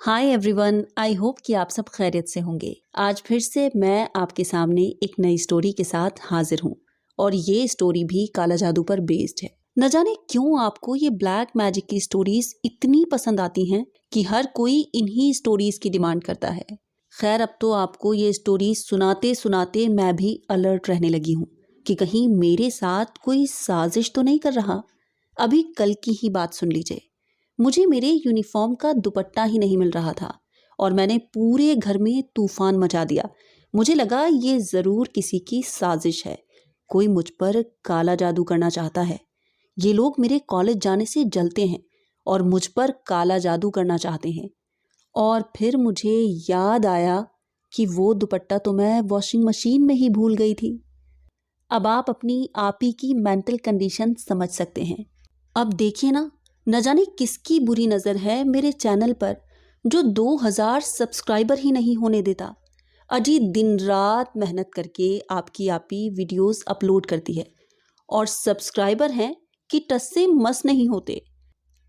Hi everyone, I hope कि आप सब खैरियत से होंगे। आज फिर से मैं आपके सामने एक नई स्टोरी के साथ हाजिर हूँ और ये स्टोरी भी काला जादू पर बेस्ड है। न जाने क्यों आपको ये ब्लैक मैजिक की स्टोरीज इतनी पसंद आती हैं कि हर कोई इन्हीं स्टोरीज की डिमांड करता है। खैर, अब तो आपको ये स्टोरीज सुनाते सुनाते मैं भी अलर्ट रहने लगी हूँ कि कहीं मेरे साथ कोई साजिश तो नहीं कर रहा। अभी कल की ही बात सुन लीजिए। मुझे मेरे यूनिफॉर्म का दुपट्टा ही नहीं मिल रहा था और मैंने पूरे घर में तूफान मचा दिया। मुझे लगा ये ज़रूर किसी की साजिश है, कोई मुझ पर काला जादू करना चाहता है। ये लोग मेरे कॉलेज जाने से जलते हैं और मुझ पर काला जादू करना चाहते हैं। और फिर मुझे याद आया कि वो दुपट्टा तो मैं वॉशिंग मशीन में ही भूल गई थी। अब आप अपनी आप ही की मेंटल कंडीशन समझ सकते हैं। अब देखिए ना, न जाने किसकी बुरी नज़र है मेरे चैनल पर जो 2000 सब्सक्राइबर ही नहीं होने देता। अजी दिन रात मेहनत करके आपकी आपी वीडियोस अपलोड करती है और सब्सक्राइबर हैं कि टस से मस नहीं होते।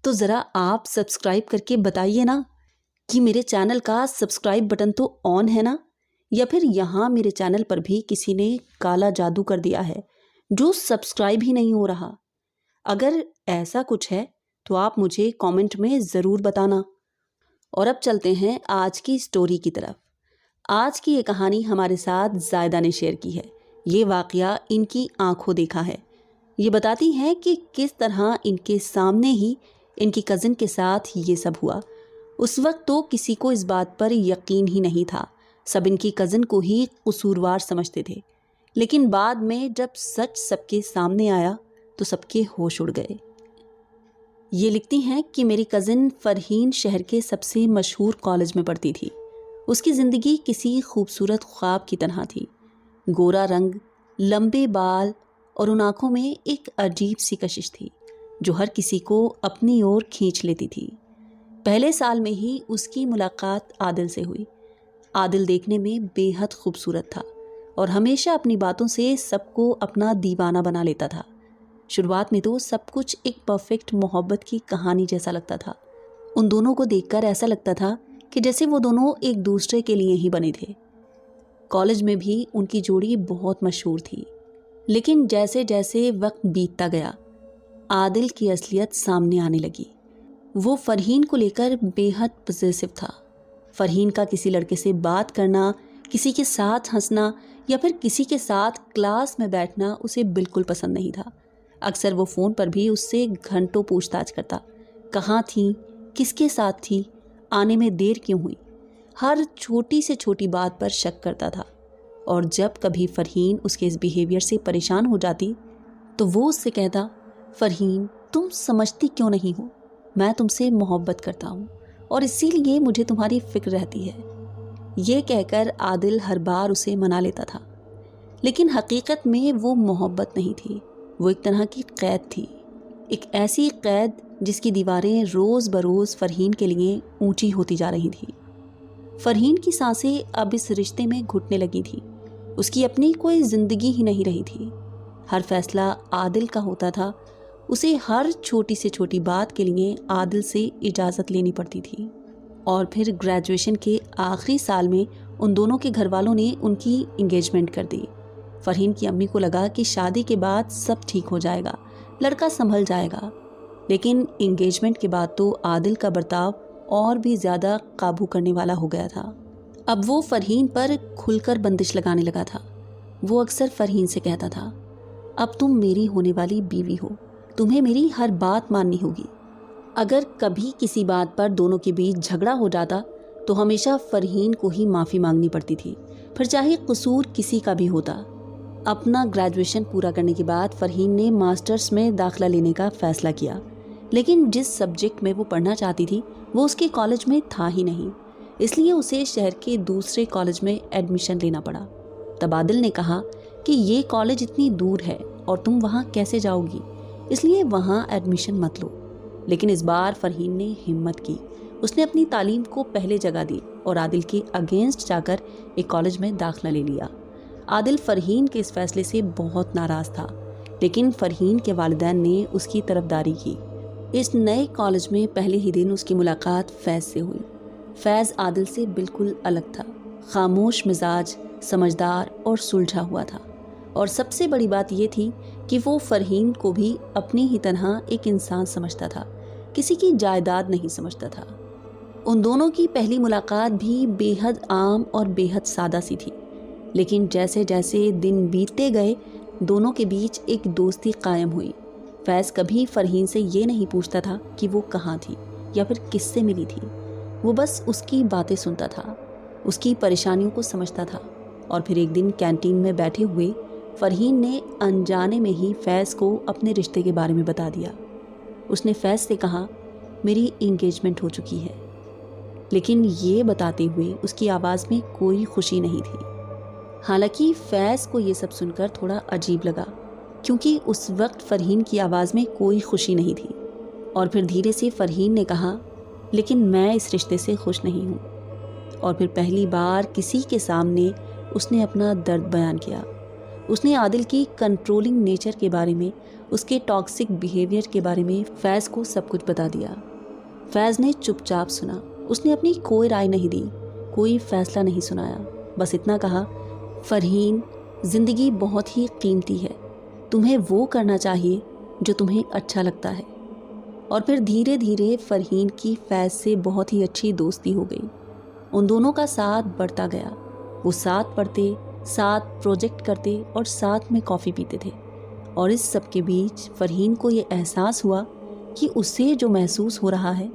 तो ज़रा आप सब्सक्राइब करके बताइए ना कि मेरे चैनल का सब्सक्राइब बटन तो ऑन है ना, या फिर यहाँ मेरे चैनल पर भी किसी ने काला जादू कर दिया है जो सब्सक्राइब ही नहीं हो रहा। अगर ऐसा कुछ है तो आप मुझे कमेंट में ज़रूर बताना। और अब चलते हैं आज की स्टोरी की तरफ। आज की ये कहानी हमारे साथ ज़ायदा ने शेयर की है। ये वाक़या इनकी आंखों देखा है। ये बताती हैं कि किस तरह इनके सामने ही इनकी कज़न के साथ ये सब हुआ। उस वक्त तो किसी को इस बात पर यकीन ही नहीं था। सब इनकी कज़न को ही कसूरवार समझते थे। लेकिन बाद में जब सच सबके सामने आया तो सबके होश उड़ गए। ये लिखती हैं कि मेरी कज़न फ़रहीन शहर के सबसे मशहूर कॉलेज में पढ़ती थी। उसकी ज़िंदगी किसी खूबसूरत ख्वाब की तरह थी। गोरा रंग, लंबे बाल और उन आँखों में एक अजीब सी कशिश थी जो हर किसी को अपनी ओर खींच लेती थी। पहले साल में ही उसकी मुलाकात आदिल से हुई। आदिल देखने में बेहद खूबसूरत था और हमेशा अपनी बातों से सबको अपना दीवाना बना लेता था। शुरुआत में तो सब कुछ एक परफेक्ट मोहब्बत की कहानी जैसा लगता था। उन दोनों को देखकर ऐसा लगता था कि जैसे वो दोनों एक दूसरे के लिए ही बने थे। कॉलेज में भी उनकी जोड़ी बहुत मशहूर थी। लेकिन जैसे जैसे वक्त बीतता गया, आदिल की असलियत सामने आने लगी। वो फ़रहीन को लेकर बेहद पॉसेसिव था। फ़रहीन का किसी लड़के से बात करना, किसी के साथ हंसना या फिर किसी के साथ क्लास में बैठना उसे बिल्कुल पसंद नहीं था। अक्सर वो फ़ोन पर भी उससे घंटों पूछताछ करता। कहाँ थी, किसके साथ थी, आने में देर क्यों हुई। हर छोटी से छोटी बात पर शक करता था। और जब कभी फ़रहीन उसके इस बिहेवियर से परेशान हो जाती तो वो उससे कहता, फ़रहीन तुम समझती क्यों नहीं हो, मैं तुमसे मोहब्बत करता हूँ और इसीलिए मुझे तुम्हारी फ़िक्र रहती है। ये कहकर आदिल हर बार उसे मना लेता था। लेकिन हकीकत में वो मोहब्बत नहीं थी, वो एक तरह की कैद थी। एक ऐसी कैद जिसकी दीवारें रोज़ बरोज़ फ़रहीन के लिए ऊंची होती जा रही थी। फ़रहीन की सांसें अब इस रिश्ते में घुटने लगी थी। उसकी अपनी कोई ज़िंदगी ही नहीं रही थी। हर फैसला आदिल का होता था। उसे हर छोटी से छोटी बात के लिए आदिल से इजाज़त लेनी पड़ती थी। और फिर ग्रेजुएशन के आखिरी साल में उन दोनों के घर वालों ने उनकी इंगेजमेंट कर दी। फ़रहीन की अम्मी को लगा कि शादी के बाद सब ठीक हो जाएगा, लड़का संभल जाएगा। लेकिन इंगेजमेंट के बाद तो आदिल का बर्ताव और भी ज़्यादा काबू करने वाला हो गया था। अब वो फ़रहीन पर खुलकर बंदिश लगाने लगा था। वो अक्सर फ़रहीन से कहता था, अब तुम मेरी होने वाली बीवी हो, तुम्हें मेरी हर बात माननी होगी। अगर कभी किसी बात पर दोनों के बीच झगड़ा हो जाता तो हमेशा फ़रहीन को ही माफ़ी मांगनी पड़ती थी, फिर चाहे कसूर किसी का भी होता। अपना ग्रेजुएशन पूरा करने के बाद फ़रहीन ने मास्टर्स में दाखिला लेने का फ़ैसला किया। लेकिन जिस सब्जेक्ट में वो पढ़ना चाहती थी वो उसके कॉलेज में था ही नहीं, इसलिए उसे शहर के दूसरे कॉलेज में एडमिशन लेना पड़ा। तब आदिल ने कहा कि ये कॉलेज इतनी दूर है और तुम वहाँ कैसे जाओगी, इसलिए वहाँ एडमिशन मत लो। लेकिन इस बार फ़रहीन ने हिम्मत की। उसने अपनी तालीम को पहले जगह दी और आदिल के अगेंस्ट जाकर एक कॉलेज में दाखिला ले लिया। आदिल फ़रहीन के इस फैसले से बहुत नाराज़ था, लेकिन फ़रहीन के वालिदैन ने उसकी तरफदारी की। इस नए कॉलेज में पहले ही दिन उसकी मुलाकात फैज़ से हुई। फैज़ आदिल से बिल्कुल अलग था, खामोश मिजाज, समझदार और सुलझा हुआ था। और सबसे बड़ी बात ये थी कि वो फरहीन को भी अपनी ही तरह एक इंसान समझता था, किसी की जायदाद नहीं समझता था। उन दोनों की पहली मुलाकात भी बेहद आम और बेहद सादा सी थी, लेकिन जैसे जैसे दिन बीतते गए दोनों के बीच एक दोस्ती कायम हुई। फैज़ कभी फरहीन से ये नहीं पूछता था कि वो कहाँ थी या फिर किससे मिली थी। वो बस उसकी बातें सुनता था, उसकी परेशानियों को समझता था। और फिर एक दिन कैंटीन में बैठे हुए फरहीन ने अनजाने में ही फैज़ को अपने रिश्ते के बारे में बता दिया। उसने फैज़ से कहा, मेरी इंगेजमेंट हो चुकी है। लेकिन ये बताते हुए उसकी आवाज़ में कोई खुशी नहीं थी। हालांकि फैज़ को ये सब सुनकर थोड़ा अजीब लगा, क्योंकि उस वक्त फरहीन की आवाज़ में कोई खुशी नहीं थी। और फिर धीरे से फरहीन ने कहा, लेकिन मैं इस रिश्ते से खुश नहीं हूँ। और फिर पहली बार किसी के सामने उसने अपना दर्द बयान किया। उसने आदिल की कंट्रोलिंग नेचर के बारे में, उसके टॉक्सिक बिहेवियर के बारे में फैज़ को सब कुछ बता दिया। फैज़ ने चुपचाप सुना, उसने अपनी कोई राय नहीं दी, कोई फैसला नहीं सुनाया। बस इतना कहा, फरहीन, ज़िंदगी बहुत ही कीमती है, तुम्हें वो करना चाहिए जो तुम्हें अच्छा लगता है। और फिर धीरे धीरे फरहीन की फैज़ से बहुत ही अच्छी दोस्ती हो गई। उन दोनों का साथ बढ़ता गया। वो साथ पढ़ते, साथ प्रोजेक्ट करते और साथ में कॉफ़ी पीते थे। और इस सब के बीच फरहीन को ये एहसास हुआ कि उसे जो महसूस हो रहा है,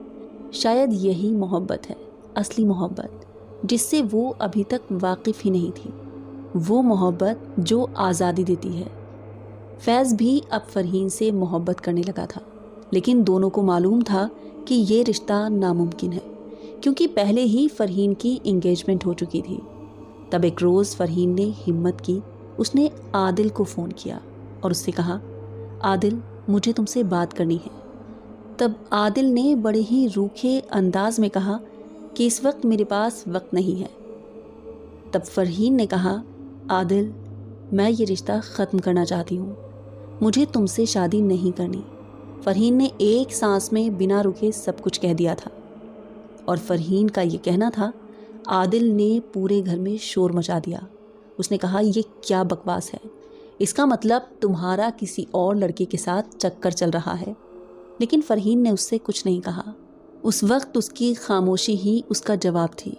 शायद यही मोहब्बत है, असली मोहब्बत, जिससे वो अभी तक वाकिफ़ ही नहीं थी। वो मोहब्बत जो आज़ादी देती है। फैज़ भी अब फरहीन से मोहब्बत करने लगा था, लेकिन दोनों को मालूम था कि ये रिश्ता नामुमकिन है, क्योंकि पहले ही फरहीन की इंगेजमेंट हो चुकी थी। तब एक रोज़ फरहीन ने हिम्मत की, उसने आदिल को फ़ोन किया और उससे कहा, आदिल, मुझे तुमसे बात करनी है। तब आदिल ने बड़े ही रूखे अंदाज में कहा कि इस वक्त मेरे पास वक्त नहीं है। तब फरहीन ने कहा, आदिल, मैं ये रिश्ता ख़त्म करना चाहती हूँ, मुझे तुमसे शादी नहीं करनी। फरहीन ने एक सांस में बिना रुके सब कुछ कह दिया था। और फरहीन का ये कहना था, आदिल ने पूरे घर में शोर मचा दिया। उसने कहा, ये क्या बकवास है, इसका मतलब तुम्हारा किसी और लड़के के साथ चक्कर चल रहा है। लेकिन फरहीन ने उससे कुछ नहीं कहा। उस वक्त उसकी खामोशी ही उसका जवाब थी।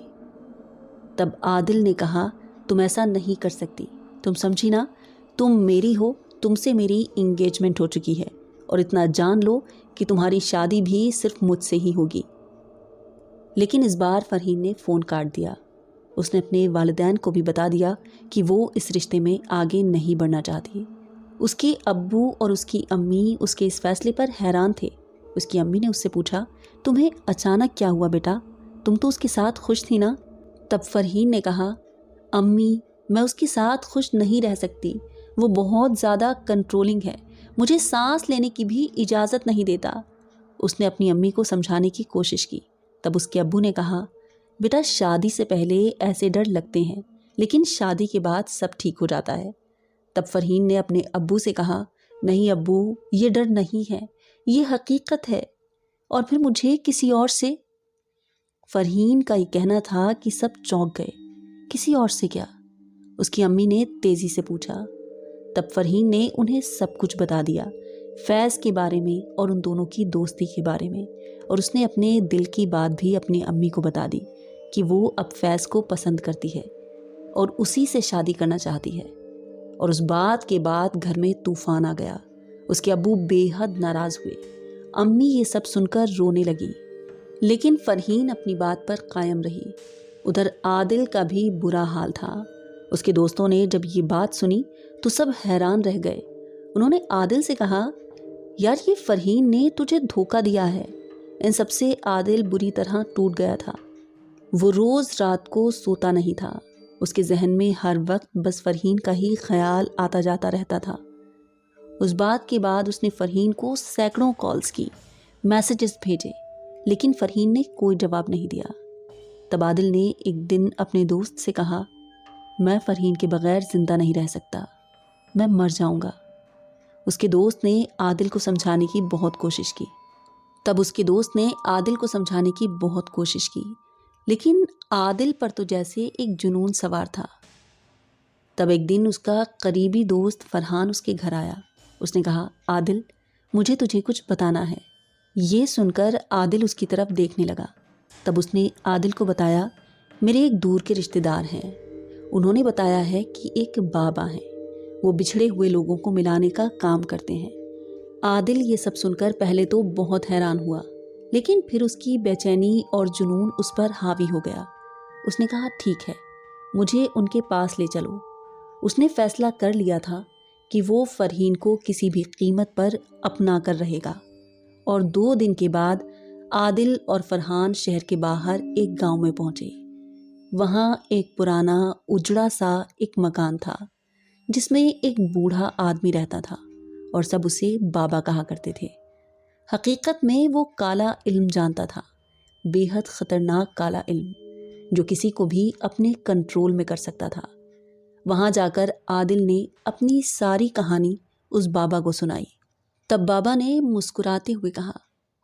तब आदिल ने कहा, तुम ऐसा नहीं कर सकती, तुम समझी ना, तुम मेरी हो, तुमसे मेरी इंगेजमेंट हो चुकी है, और इतना जान लो कि तुम्हारी शादी भी सिर्फ मुझसे ही होगी। लेकिन इस बार फरहीन ने फ़ोन काट दिया। उसने अपने वालिदैन को भी बता दिया कि वो इस रिश्ते में आगे नहीं बढ़ना चाहती। उसके अब्बू और उसकी अम्मी उसके इस फैसले पर हैरान थे। उसकी अम्मी ने उससे पूछा, तुम्हें अचानक क्या हुआ बेटा, तुम तो उसके साथ खुश थी ना? तब फरहीन ने कहा, अम्मी, मैं उसके साथ खुश नहीं रह सकती, वो बहुत ज़्यादा कंट्रोलिंग है, मुझे सांस लेने की भी इजाज़त नहीं देता। उसने अपनी अम्मी को समझाने की कोशिश की। तब उसके अब्बू ने कहा, बेटा, शादी से पहले ऐसे डर लगते हैं, लेकिन शादी के बाद सब ठीक हो जाता है। तब फरहीन ने अपने अब्बू से कहा, नहीं अब्बू, ये डर नहीं है, ये हकीकत है, और फिर मुझे किसी और से। फरहीन का ये कहना था कि सब चौंक गए। किसी और से क्या? उसकी अम्मी ने तेज़ी से पूछा। तब फरहीन ने उन्हें सब कुछ बता दिया, फैज़ के बारे में और उन दोनों की दोस्ती के बारे में। और उसने अपने दिल की बात भी अपनी अम्मी को बता दी कि वो अब फैज़ को पसंद करती है और उसी से शादी करना चाहती है। और उस बात के बाद घर में तूफान आ गया। उसके अब्बू बेहद नाराज़ हुए। अम्मी ये सब सुनकर रोने लगी, लेकिन फरहीन अपनी बात पर कायम रही। उधर आदिल का भी बुरा हाल था। उसके दोस्तों ने जब ये बात सुनी तो सब हैरान रह गए। उन्होंने आदिल से कहा, यार, ये फरहीन ने तुझे धोखा दिया है। इन सब से आदिल बुरी तरह टूट गया था। वो रोज़ रात को सोता नहीं था। उसके जहन में हर वक्त बस फरहीन का ही ख्याल आता जाता रहता था। उस बात के बाद उसने फरहीन को सैकड़ों कॉल्स की, मैसेजेस भेजे, लेकिन फरहीन ने कोई जवाब नहीं दिया। तब आदिल ने एक दिन अपने दोस्त से कहा, मैं फरहीन के बगैर ज़िंदा नहीं रह सकता, मैं मर जाऊंगा। उसके दोस्त ने आदिल को समझाने की बहुत कोशिश की। लेकिन आदिल पर तो जैसे एक जुनून सवार था। तब एक दिन उसका करीबी दोस्त फरहान उसके घर आया। उसने कहा, आदिल, मुझे तुझे कुछ बताना है। ये सुनकर आदिल उसकी तरफ देखने लगा। तब उसने आदिल को बताया, मेरे एक दूर के रिश्तेदार हैं, उन्होंने बताया है कि एक बाबा हैं, वो बिछड़े हुए लोगों को मिलाने का काम करते हैं। आदिल ये सब सुनकर पहले तो बहुत हैरान हुआ, लेकिन फिर उसकी बेचैनी और जुनून उस पर हावी हो गया। उसने कहा, ठीक है, मुझे उनके पास ले चलो। उसने फैसला कर लिया था कि वो फरहीन को किसी भी कीमत पर अपना कर रहेगा। और 2 दिन के बाद आदिल और फरहान शहर के बाहर एक गांव में पहुंचे। वहाँ एक पुराना उजड़ा सा एक मकान था, जिसमें एक बूढ़ा आदमी रहता था और सब उसे बाबा कहा करते थे। हकीकत में वो काला इल्म जानता था, बेहद खतरनाक काला इल्म, जो किसी को भी अपने कंट्रोल में कर सकता था। वहाँ जाकर आदिल ने अपनी सारी कहानी उस बाबा को सुनाई। तब बाबा ने मुस्कुराते हुए कहा,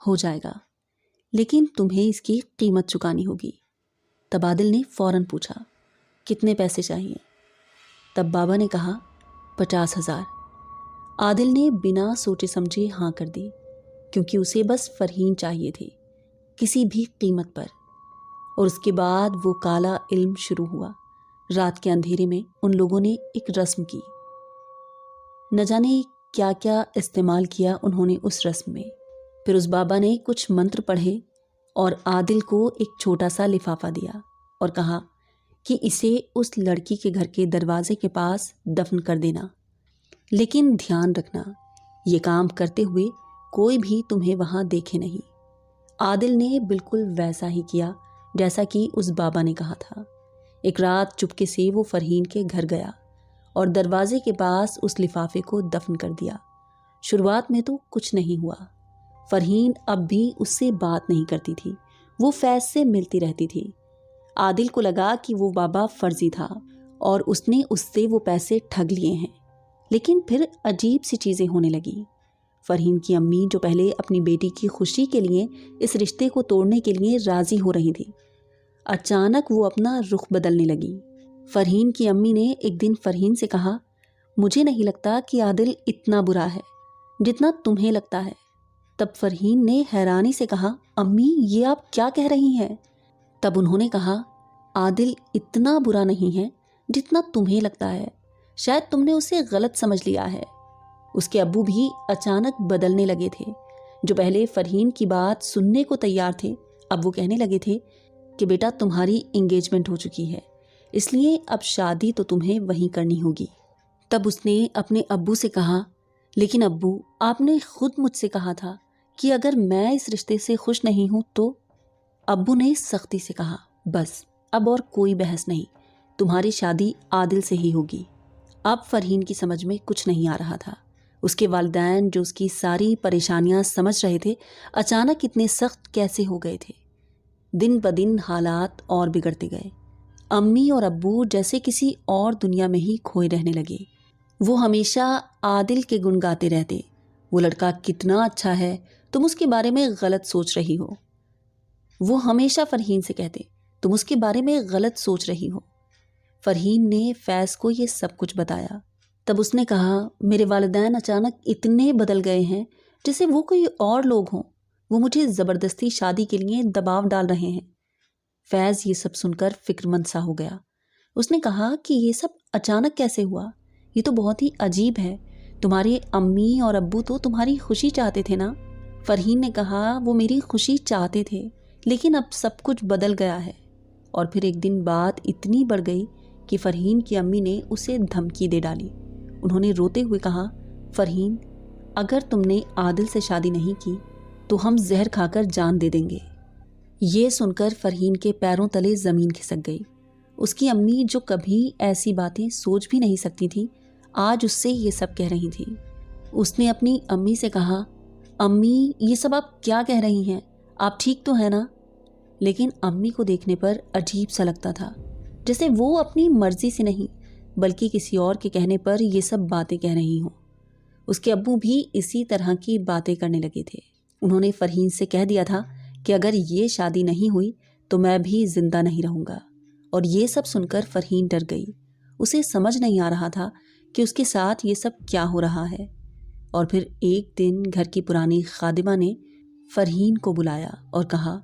हो जाएगा, लेकिन तुम्हें इसकी कीमत चुकानी होगी। तब आदिल ने फौरन पूछा, कितने पैसे चाहिए? तब बाबा ने कहा, 50,000। आदिल ने बिना सोचे समझे हाँ कर दी, क्योंकि उसे बस फरहीन चाहिए थी, किसी भी कीमत पर। और उसके बाद वो काला इल्म शुरू हुआ। रात के अंधेरे में उन लोगों ने एक रस्म की। न जाने क्या क्या इस्तेमाल किया उन्होंने उस रस्म में। फिर उस बाबा ने कुछ मंत्र पढ़े और आदिल को एक छोटा सा लिफाफा दिया और कहा कि इसे उस लड़की के घर के दरवाजे के पास दफन कर देना, लेकिन ध्यान रखना, ये काम करते हुए कोई भी तुम्हें वहाँ देखे नहीं। आदिल ने बिल्कुल वैसा ही किया जैसा कि उस बाबा ने कहा था। एक रात चुपके से वो फरहीन के घर गया और दरवाजे के पास उस लिफाफे को दफन कर दिया। शुरुआत में तो कुछ नहीं हुआ। फरहीन अब भी उससे बात नहीं करती थी, वो फैज़ से मिलती रहती थी। आदिल को लगा कि वो बाबा फर्जी था और उसने उससे वो पैसे ठग लिए हैं। लेकिन फिर अजीब सी चीज़ें होने लगी। फरहीन की अम्मी, जो पहले अपनी बेटी की खुशी के लिए इस रिश्ते को तोड़ने के लिए राज़ी हो रही थी, अचानक वो अपना रुख बदलने लगी। फरहीन की अम्मी ने एक दिन फरहीन से कहा, मुझे नहीं लगता कि आदिल इतना बुरा है जितना तुम्हें लगता है। तब फरहीन ने हैरानी से कहा, अम्मी, ये आप क्या कह रही हैं? तब उन्होंने कहा, आदिल इतना बुरा नहीं है जितना तुम्हें लगता है, शायद तुमने उसे गलत समझ लिया है। उसके अब्बू भी अचानक बदलने लगे थे। जो पहले फरहीन की बात सुनने को तैयार थे, अब वो कहने लगे थे कि बेटा, तुम्हारी एंगेजमेंट हो चुकी है, इसलिए अब शादी तो तुम्हें वहीं करनी होगी। तब उसने अपने अब्बू से कहा, लेकिन अब्बू, आपने खुद मुझसे कहा था कि अगर मैं इस रिश्ते से खुश नहीं हूँ तो। अब्बू ने सख्ती से कहा, बस अब और कोई बहस नहीं, तुम्हारी शादी आदिल से ही होगी। अब फरहीन की समझ में कुछ नहीं आ रहा था। उसके वालिदैन, जो उसकी सारी परेशानियां समझ रहे थे, अचानक इतने सख्त कैसे हो गए थे। दिन ब दिन हालात और बिगड़ते गए। अम्मी और अब्बू जैसे किसी और दुनिया में ही खोए रहने लगे। वो हमेशा आदिल के गुण गाते रहते, वो लड़का कितना अच्छा है, तुम उसके बारे में गलत सोच रही हो। वो हमेशा फरहीन से कहते, तुम उसके बारे में गलत सोच रही हो। फरहीन ने फैज़ को ये सब कुछ बताया। तब उसने कहा, मेरे वालिदैन अचानक इतने बदल गए हैं जैसे वो कोई और लोग हों। वो मुझे ज़बरदस्ती शादी के लिए दबाव डाल रहे हैं। फैज़ ये सब सुनकर फिक्रमंद सा हो गया। उसने कहा कि ये सब अचानक कैसे हुआ? ये तो बहुत ही अजीब है। तुम्हारे अम्मी और अब्बू तो तुम्हारी खुशी चाहते थे ना? फरहीन ने कहा, वो मेरी खुशी चाहते थे, लेकिन अब सब कुछ बदल गया है। और फिर एक दिन बात इतनी बढ़ गई कि फरहीन की अम्मी ने उसे धमकी दे डाली। उन्होंने रोते हुए कहा, फरहीन, अगर तुमने आदिल से शादी नहीं की तो हम जहर खाकर जान दे देंगे। ये सुनकर फरहीन के पैरों तले ज़मीन खिसक गई। उसकी अम्मी, जो कभी ऐसी बातें सोच भी नहीं सकती थी, आज उससे ये सब कह रही थी। उसने अपनी अम्मी से कहा, अम्मी, ये सब आप क्या कह रही हैं? आप ठीक तो है ना? लेकिन अम्मी को देखने पर अजीब सा लगता था, जैसे वो अपनी मर्जी से नहीं बल्कि किसी और के कहने पर ये सब बातें कह रही हों। उसके अब्बू भी इसी तरह की बातें करने लगे थे। उन्होंने फरहीन से कह दिया था कि अगर ये शादी नहीं हुई तो मैं भी जिंदा नहीं रहूँगा। और ये सब सुनकर फरहीन डर गई। उसे समझ नहीं आ रहा था कि उसके साथ ये सब क्या हो रहा है। और फिर एक दिन घर की पुरानी खादिमा ने फरहीन को बुलाया और कहा,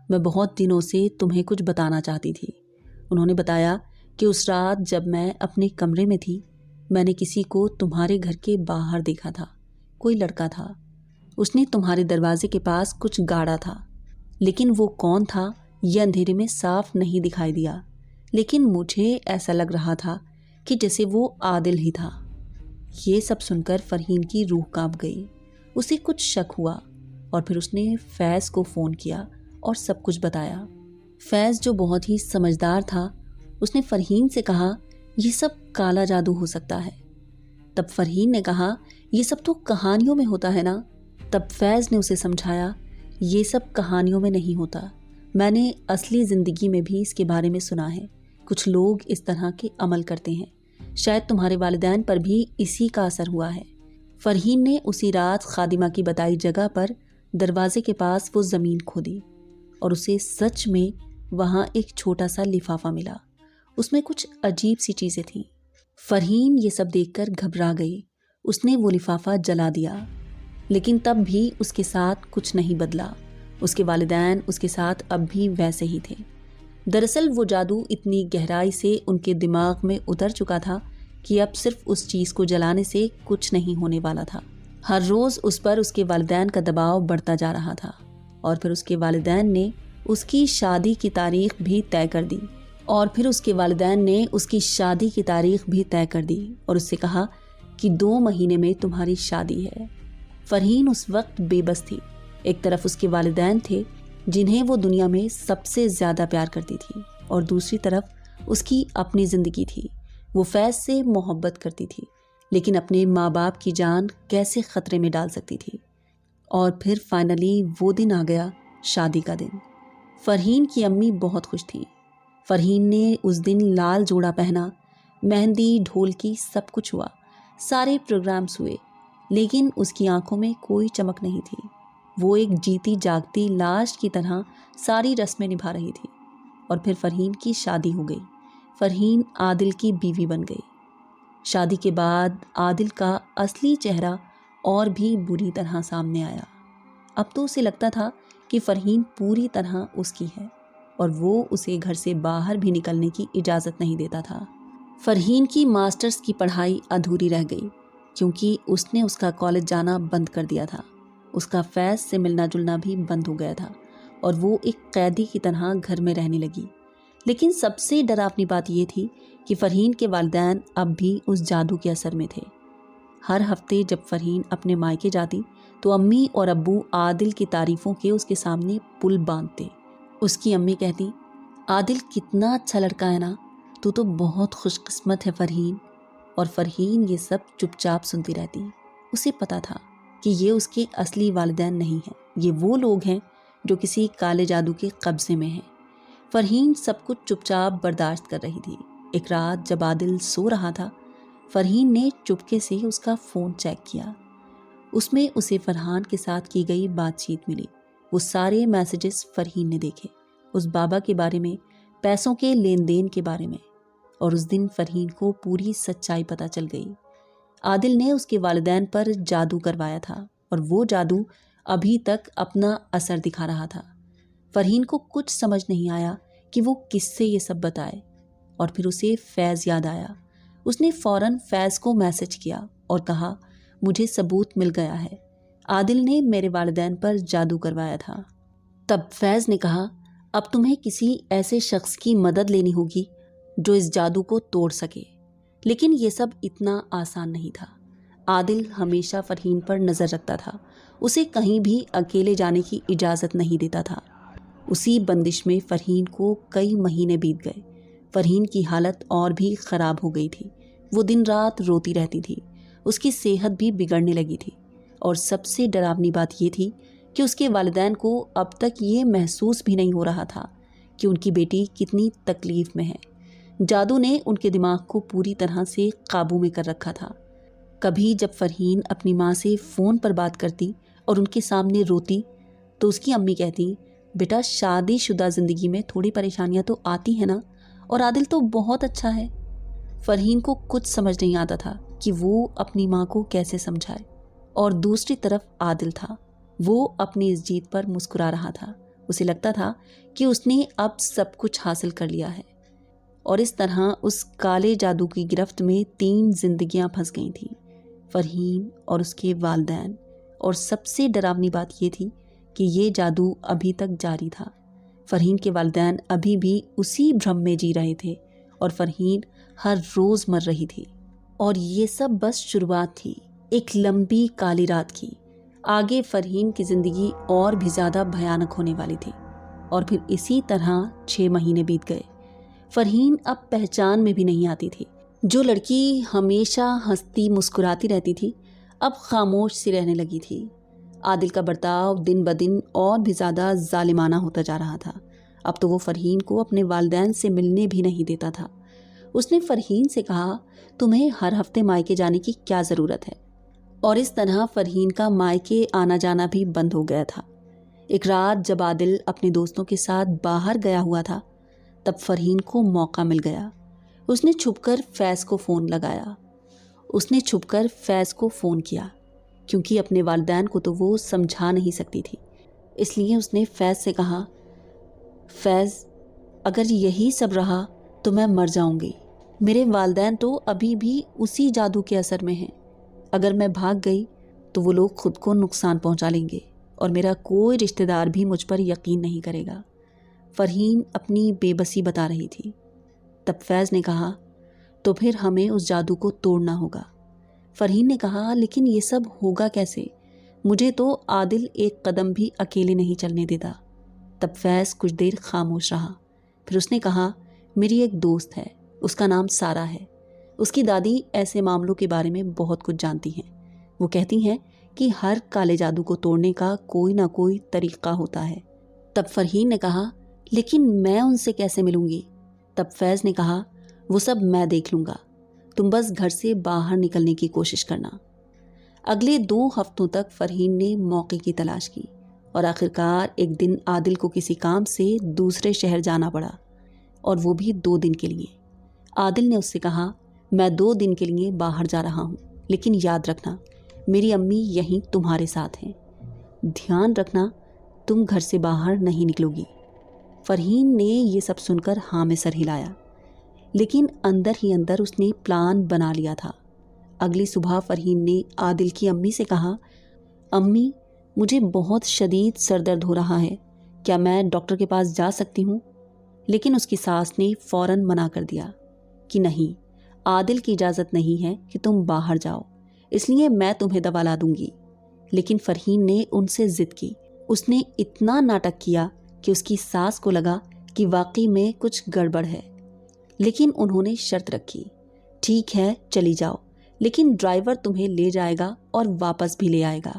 मैं बहुत दिनों से तुम्हें कुछ बताना चाहती थी। उन्होंने बताया कि उस रात जब मैं अपने कमरे में थी, मैंने किसी को तुम्हारे घर के बाहर देखा था। कोई लड़का था, उसने तुम्हारे दरवाजे के पास कुछ गाड़ा था, लेकिन वो कौन था ये अंधेरे में साफ नहीं दिखाई दिया। लेकिन मुझे ऐसा लग रहा था कि जैसे वो आदिल ही था। ये सब सुनकर फरहीन की रूह कांप गई। उसे कुछ शक हुआ और फिर उसने फैज़ को फ़ोन किया और सब कुछ बताया। फैज़ जो बहुत ही समझदार था, उसने फरहीन से कहा, ये सब काला जादू हो सकता है। तब फरहीन ने कहा, ये सब तो कहानियों में होता है ना। तब फैज़ ने उसे समझाया, ये सब कहानियों में नहीं होता, मैंने असली ज़िंदगी में भी इसके बारे में सुना है। कुछ लोग इस तरह के अमल करते हैं, शायद तुम्हारे वालिदैन पर भी इसी का असर हुआ है। फरहीन ने उसी रात खादिमा की बताई जगह पर दरवाजे के पास वो ज़मीन खोदी और उसे सच में वहाँ एक छोटा सा लिफाफा मिला। उसमें कुछ अजीब सी चीज़ें थीं। फरहीन ये सब देखकर घबरा गई। उसने वो लिफाफा जला दिया, लेकिन तब भी उसके साथ कुछ नहीं बदला। उसके वालिदैन उसके साथ अब भी वैसे ही थे। दरअसल वो जादू इतनी गहराई से उनके दिमाग में उतर चुका था कि अब सिर्फ उस चीज़ को जलाने से कुछ नहीं होने वाला था। हर रोज़ उस पर उसके वालिदैन का दबाव बढ़ता जा रहा था और फिर उसके वालिदैन ने उसकी शादी की तारीख भी तय कर दी और उससे कहा कि 2 महीने में तुम्हारी शादी है। फरहीन उस वक्त बेबस थी। एक तरफ उसके वालिदैन थे जिन्हें वो दुनिया में सबसे ज़्यादा प्यार करती थी, और दूसरी तरफ उसकी अपनी ज़िंदगी थी। वो फैज़ से मोहब्बत करती थी, लेकिन अपने माँ बाप की जान कैसे ख़तरे में डाल सकती थी। और फिर फाइनली वो दिन आ गया, शादी का दिन। फरहीन की अम्मी बहुत खुश थी। फरहीन ने उस दिन लाल जोड़ा पहना, मेहंदी, ढोलकी, सब कुछ हुआ, सारे प्रोग्राम्स हुए, लेकिन उसकी आंखों में कोई चमक नहीं थी। वो एक जीती जागती लाश की तरह सारी रस्में निभा रही थी। और फिर फरहीन की शादी हो गई। फरहीन आदिल की बीवी बन गई। शादी के बाद आदिल का असली चेहरा और भी बुरी तरह सामने आया। अब तो उसे लगता था कि फरहीन पूरी तरह उसकी है और वो उसे घर से बाहर भी निकलने की इजाज़त नहीं देता था। फरहीन की मास्टर्स की पढ़ाई अधूरी रह गई क्योंकि उसने उसका कॉलेज जाना बंद कर दिया था। उसका फैज़ से मिलना जुलना भी बंद हो गया था और वो एक कैदी की तरह घर में रहने लगी। लेकिन सबसे डरावनी बात ये थी कि फरहीन के वालिदैन अब भी उस जादू के असर में थे। हर हफ्ते जब फरहीन अपने मायके जाती तो अम्मी और अब्बू आदिल की तारीफ़ों के उसके सामने पुल बांधते। उसकी अम्मी कहती, आदिल कितना अच्छा लड़का है ना, तू तो बहुत खुशकिस्मत है फरहीन। और फरहीन ये सब चुपचाप सुनती रहती। उसे पता था कि ये उसके असली वालिदैन नहीं हैं, ये वो लोग हैं जो किसी काले जादू के कब्ज़े में हैं। फरहीन सब कुछ चुपचाप बर्दाश्त कर रही थी। एक रात जब आदिल सो रहा था, फरहीन ने चुपके से उसका फ़ोन चेक किया। उसमें उसे फरहान के साथ की गई बातचीत मिली। वो सारे मैसेजेस फरहीन ने देखे, उस बाबा के बारे में, पैसों के लेन देन के बारे में। और उस दिन फरहीन को पूरी सच्चाई पता चल गई। आदिल ने उसके वालिदैन पर जादू करवाया था और वो जादू अभी तक अपना असर दिखा रहा था। फरहीन को कुछ समझ नहीं आया कि वो किससे ये सब बताए। और फिर उसे फैज़ याद आया। उसने फ़ौरन फैज़ को मैसेज किया और कहा, मुझे सबूत मिल गया है, आदिल ने मेरे वालिदैन पर जादू करवाया था। तब फैज़ ने कहा, अब तुम्हें किसी ऐसे शख्स की मदद लेनी होगी जो इस जादू को तोड़ सके। लेकिन ये सब इतना आसान नहीं था। आदिल हमेशा फरहीन पर नज़र रखता था, उसे कहीं भी अकेले जाने की इजाज़त नहीं देता था। उसी बंदिश में फरहीन को कई महीने बीत गए। फरहीन की हालत और भी ख़राब हो गई थी। वो दिन रात रोती रहती थी, उसकी सेहत भी बिगड़ने लगी थी। और सबसे डरावनी बात ये थी कि उसके वालिदैन को अब तक ये महसूस भी नहीं हो रहा था कि उनकी बेटी कितनी तकलीफ़ में है। जादू ने उनके दिमाग को पूरी तरह से काबू में कर रखा था। कभी जब फरहीन अपनी माँ से फ़ोन पर बात करती और उनके सामने रोती तो उसकी अम्मी कहती, بیٹا شادی شدہ زندگی میں تھوڑی پریشانیاں تو آتی ہیں نا، اور عادل تو بہت اچھا ہے۔ فرحین کو کچھ سمجھ نہیں آتا تھا کہ وہ اپنی ماں کو کیسے سمجھائے، اور دوسری طرف عادل تھا، وہ اپنی اس جیت پر مسکرا رہا تھا۔ اسے لگتا تھا کہ اس نے اب سب کچھ حاصل کر لیا ہے، اور اس طرح اس کالے جادو کی گرفت میں 3 زندگیاں پھنس گئی تھیں، فرحین اور اس کے والدین۔ اور سب سے ڈراؤنی بات یہ تھی کہ یہ جادو ابھی تک جاری تھا۔ فرحین کے والدین ابھی بھی اسی بھرم میں جی رہے تھے، اور فرحین ہر روز مر رہی تھی۔ اور یہ سب بس شروعات تھی ایک لمبی کالی رات کی۔ آگے فرحین کی زندگی اور بھی زیادہ بھیانک ہونے والی تھی۔ اور پھر اسی طرح 6 مہینے بیت گئے۔ فرحین اب پہچان میں بھی نہیں آتی تھی۔ جو لڑکی ہمیشہ ہنستی مسکراتی رہتی تھی، اب خاموش سی رہنے لگی تھی۔ عادل کا برتاؤ دن بدن اور بھی زیادہ ظالمانہ ہوتا جا رہا تھا۔ اب تو وہ فرحین کو اپنے والدین سے ملنے بھی نہیں دیتا تھا۔ اس نے فرحین سے کہا، تمہیں ہر ہفتے مائکے جانے کی کیا ضرورت ہے؟ اور اس طرح فرحین کا مائکے آنا جانا بھی بند ہو گیا تھا۔ ایک رات جب عادل اپنے دوستوں کے ساتھ باہر گیا ہوا تھا، تب فرحین کو موقع مل گیا۔ اس نے چھپ کر فیض کو فون کیا، کیونکہ اپنے والدین کو تو وہ سمجھا نہیں سکتی تھی۔ اس لیے اس نے فیض سے کہا، فیض، اگر یہی سب رہا تو میں مر جاؤں گی۔ میرے والدین تو ابھی بھی اسی جادو کے اثر میں ہیں۔ اگر میں بھاگ گئی تو وہ لوگ خود کو نقصان پہنچا لیں گے، اور میرا کوئی رشتہ دار بھی مجھ پر یقین نہیں کرے گا۔ فرحین اپنی بے بسی بتا رہی تھی۔ تب فیض نے کہا، تو پھر ہمیں اس جادو کو توڑنا ہوگا۔ فرحین نے کہا، لیکن یہ سب ہوگا کیسے؟ مجھے تو عادل ایک قدم بھی اکیلے نہیں چلنے دیتا۔ تب فیض کچھ دیر خاموش رہا، پھر اس نے کہا، میری ایک دوست ہے، اس کا نام سارا ہے۔ اس کی دادی ایسے معاملوں کے بارے میں بہت کچھ جانتی ہیں۔ وہ کہتی ہیں کہ ہر کالے جادو کو توڑنے کا کوئی نہ کوئی طریقہ ہوتا ہے۔ تب فرحین نے کہا، لیکن میں ان سے کیسے ملوں گی؟ تب فیض نے کہا، وہ سب میں دیکھ لوں گا، تم بس گھر سے باہر نکلنے کی کوشش کرنا۔ اگلے 2 ہفتوں تک فرحین نے موقع کی تلاش کی، اور آخرکار ایک دن عادل کو کسی کام سے دوسرے شہر جانا پڑا، اور وہ بھی 2 دن کے لیے۔ عادل نے اس سے کہا، میں 2 دن کے لیے باہر جا رہا ہوں، لیکن یاد رکھنا میری امی یہیں تمہارے ساتھ ہیں، دھیان رکھنا تم گھر سے باہر نہیں نکلو گی۔ فرحین نے یہ سب سن کر ہاں میں سر ہلایا، لیکن اندر ہی اندر اس نے پلان بنا لیا تھا۔ اگلی صبح فرحین نے عادل کی امی سے کہا، امی، مجھے بہت شدید سر درد ہو رہا ہے، کیا میں ڈاکٹر کے پاس جا سکتی ہوں؟ لیکن اس کی ساس نے فوراً منع کر دیا کہ نہیں، عادل کی اجازت نہیں ہے کہ تم باہر جاؤ، اس لیے میں تمہیں دوا لا دوں گی۔ لیکن فرحین نے ان سے ضد کی۔ اس نے اتنا ناٹک کیا کہ اس کی ساس کو لگا کہ واقعی میں کچھ گڑبڑ ہے، لیکن انہوں نے شرط رکھی، ٹھیک ہے چلی جاؤ، لیکن ڈرائیور تمہیں لے جائے گا اور واپس بھی لے آئے گا۔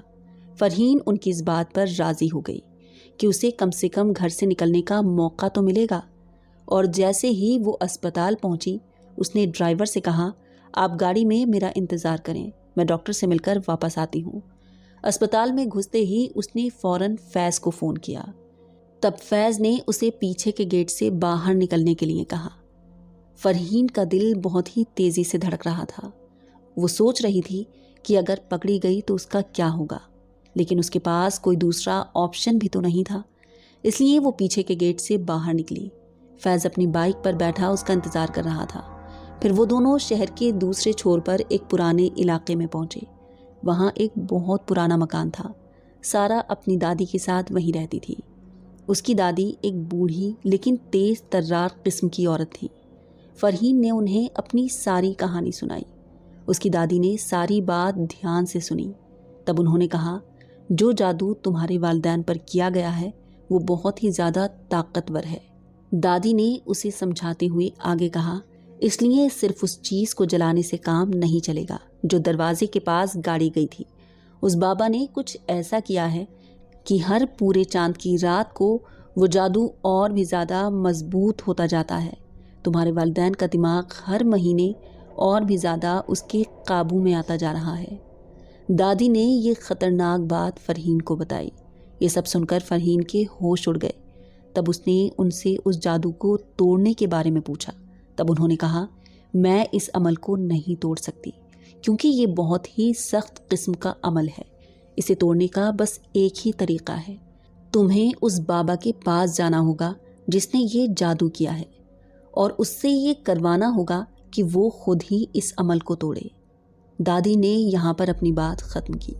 فرحین ان کی اس بات پر راضی ہو گئی کہ اسے کم سے کم گھر سے نکلنے کا موقع تو ملے گا، اور جیسے ہی وہ اسپتال پہنچی، اس نے ڈرائیور سے کہا، آپ گاڑی میں میرا انتظار کریں، میں ڈاکٹر سے مل کر واپس آتی ہوں۔ اسپتال میں گھستے ہی اس نے فوراً فیض کو فون کیا۔ تب فیض نے اسے پیچھے کے گیٹ سے باہر نکلنے کے لیے کہا۔ فرحین کا دل بہت ہی تیزی سے دھڑک رہا تھا۔ وہ سوچ رہی تھی کہ اگر پکڑی گئی تو اس کا کیا ہوگا، لیکن اس کے پاس کوئی دوسرا آپشن بھی تو نہیں تھا، اس لیے وہ پیچھے کے گیٹ سے باہر نکلی۔ فیض اپنی بائک پر بیٹھا اس کا انتظار کر رہا تھا۔ پھر وہ دونوں شہر کے دوسرے چھور پر ایک پرانے علاقے میں پہنچے۔ وہاں ایک بہت پرانا مکان تھا۔ سارا اپنی دادی کے ساتھ وہیں رہتی تھی۔ اس کی دادی ایک بوڑھی لیکن تیز ترار قسم کی عورت تھی۔ فرحین نے انہیں اپنی ساری کہانی سنائی۔ اس کی دادی نے ساری بات دھیان سے سنی۔ تب انہوں نے کہا، جو جادو تمہارے والدین پر کیا گیا ہے وہ بہت ہی زیادہ طاقتور ہے۔ دادی نے اسے سمجھاتے ہوئے آگے کہا، اس لیے صرف اس چیز کو جلانے سے کام نہیں چلے گا جو دروازے کے پاس گاڑی گئی تھی۔ اس بابا نے کچھ ایسا کیا ہے کہ ہر پورے چاند کی رات کو وہ جادو اور بھی زیادہ مضبوط ہوتا جاتا ہے۔ تمہارے والدین کا دماغ ہر مہینے اور بھی زیادہ اس کے قابو میں آتا جا رہا ہے۔ دادی نے یہ خطرناک بات فرحین کو بتائی۔ یہ سب سن کر فرحین کے ہوش اڑ گئے۔ तब उसने उनसे उस जादू को तोड़ने के बारे में पूछा। तब उन्होंने कहा, मैं इस अमल को नहीं तोड़ सकती, क्योंकि ये बहुत ही सख्त किस्म का अमल है। इसे तोड़ने का बस एक ही तरीका है, तुम्हें उस बाबा के पास जाना होगा जिसने ये जादू किया है, और उससे ये करवाना होगा कि वो खुद ही इस अमल को तोड़े। दादी ने यहाँ पर अपनी बात ख़त्म की।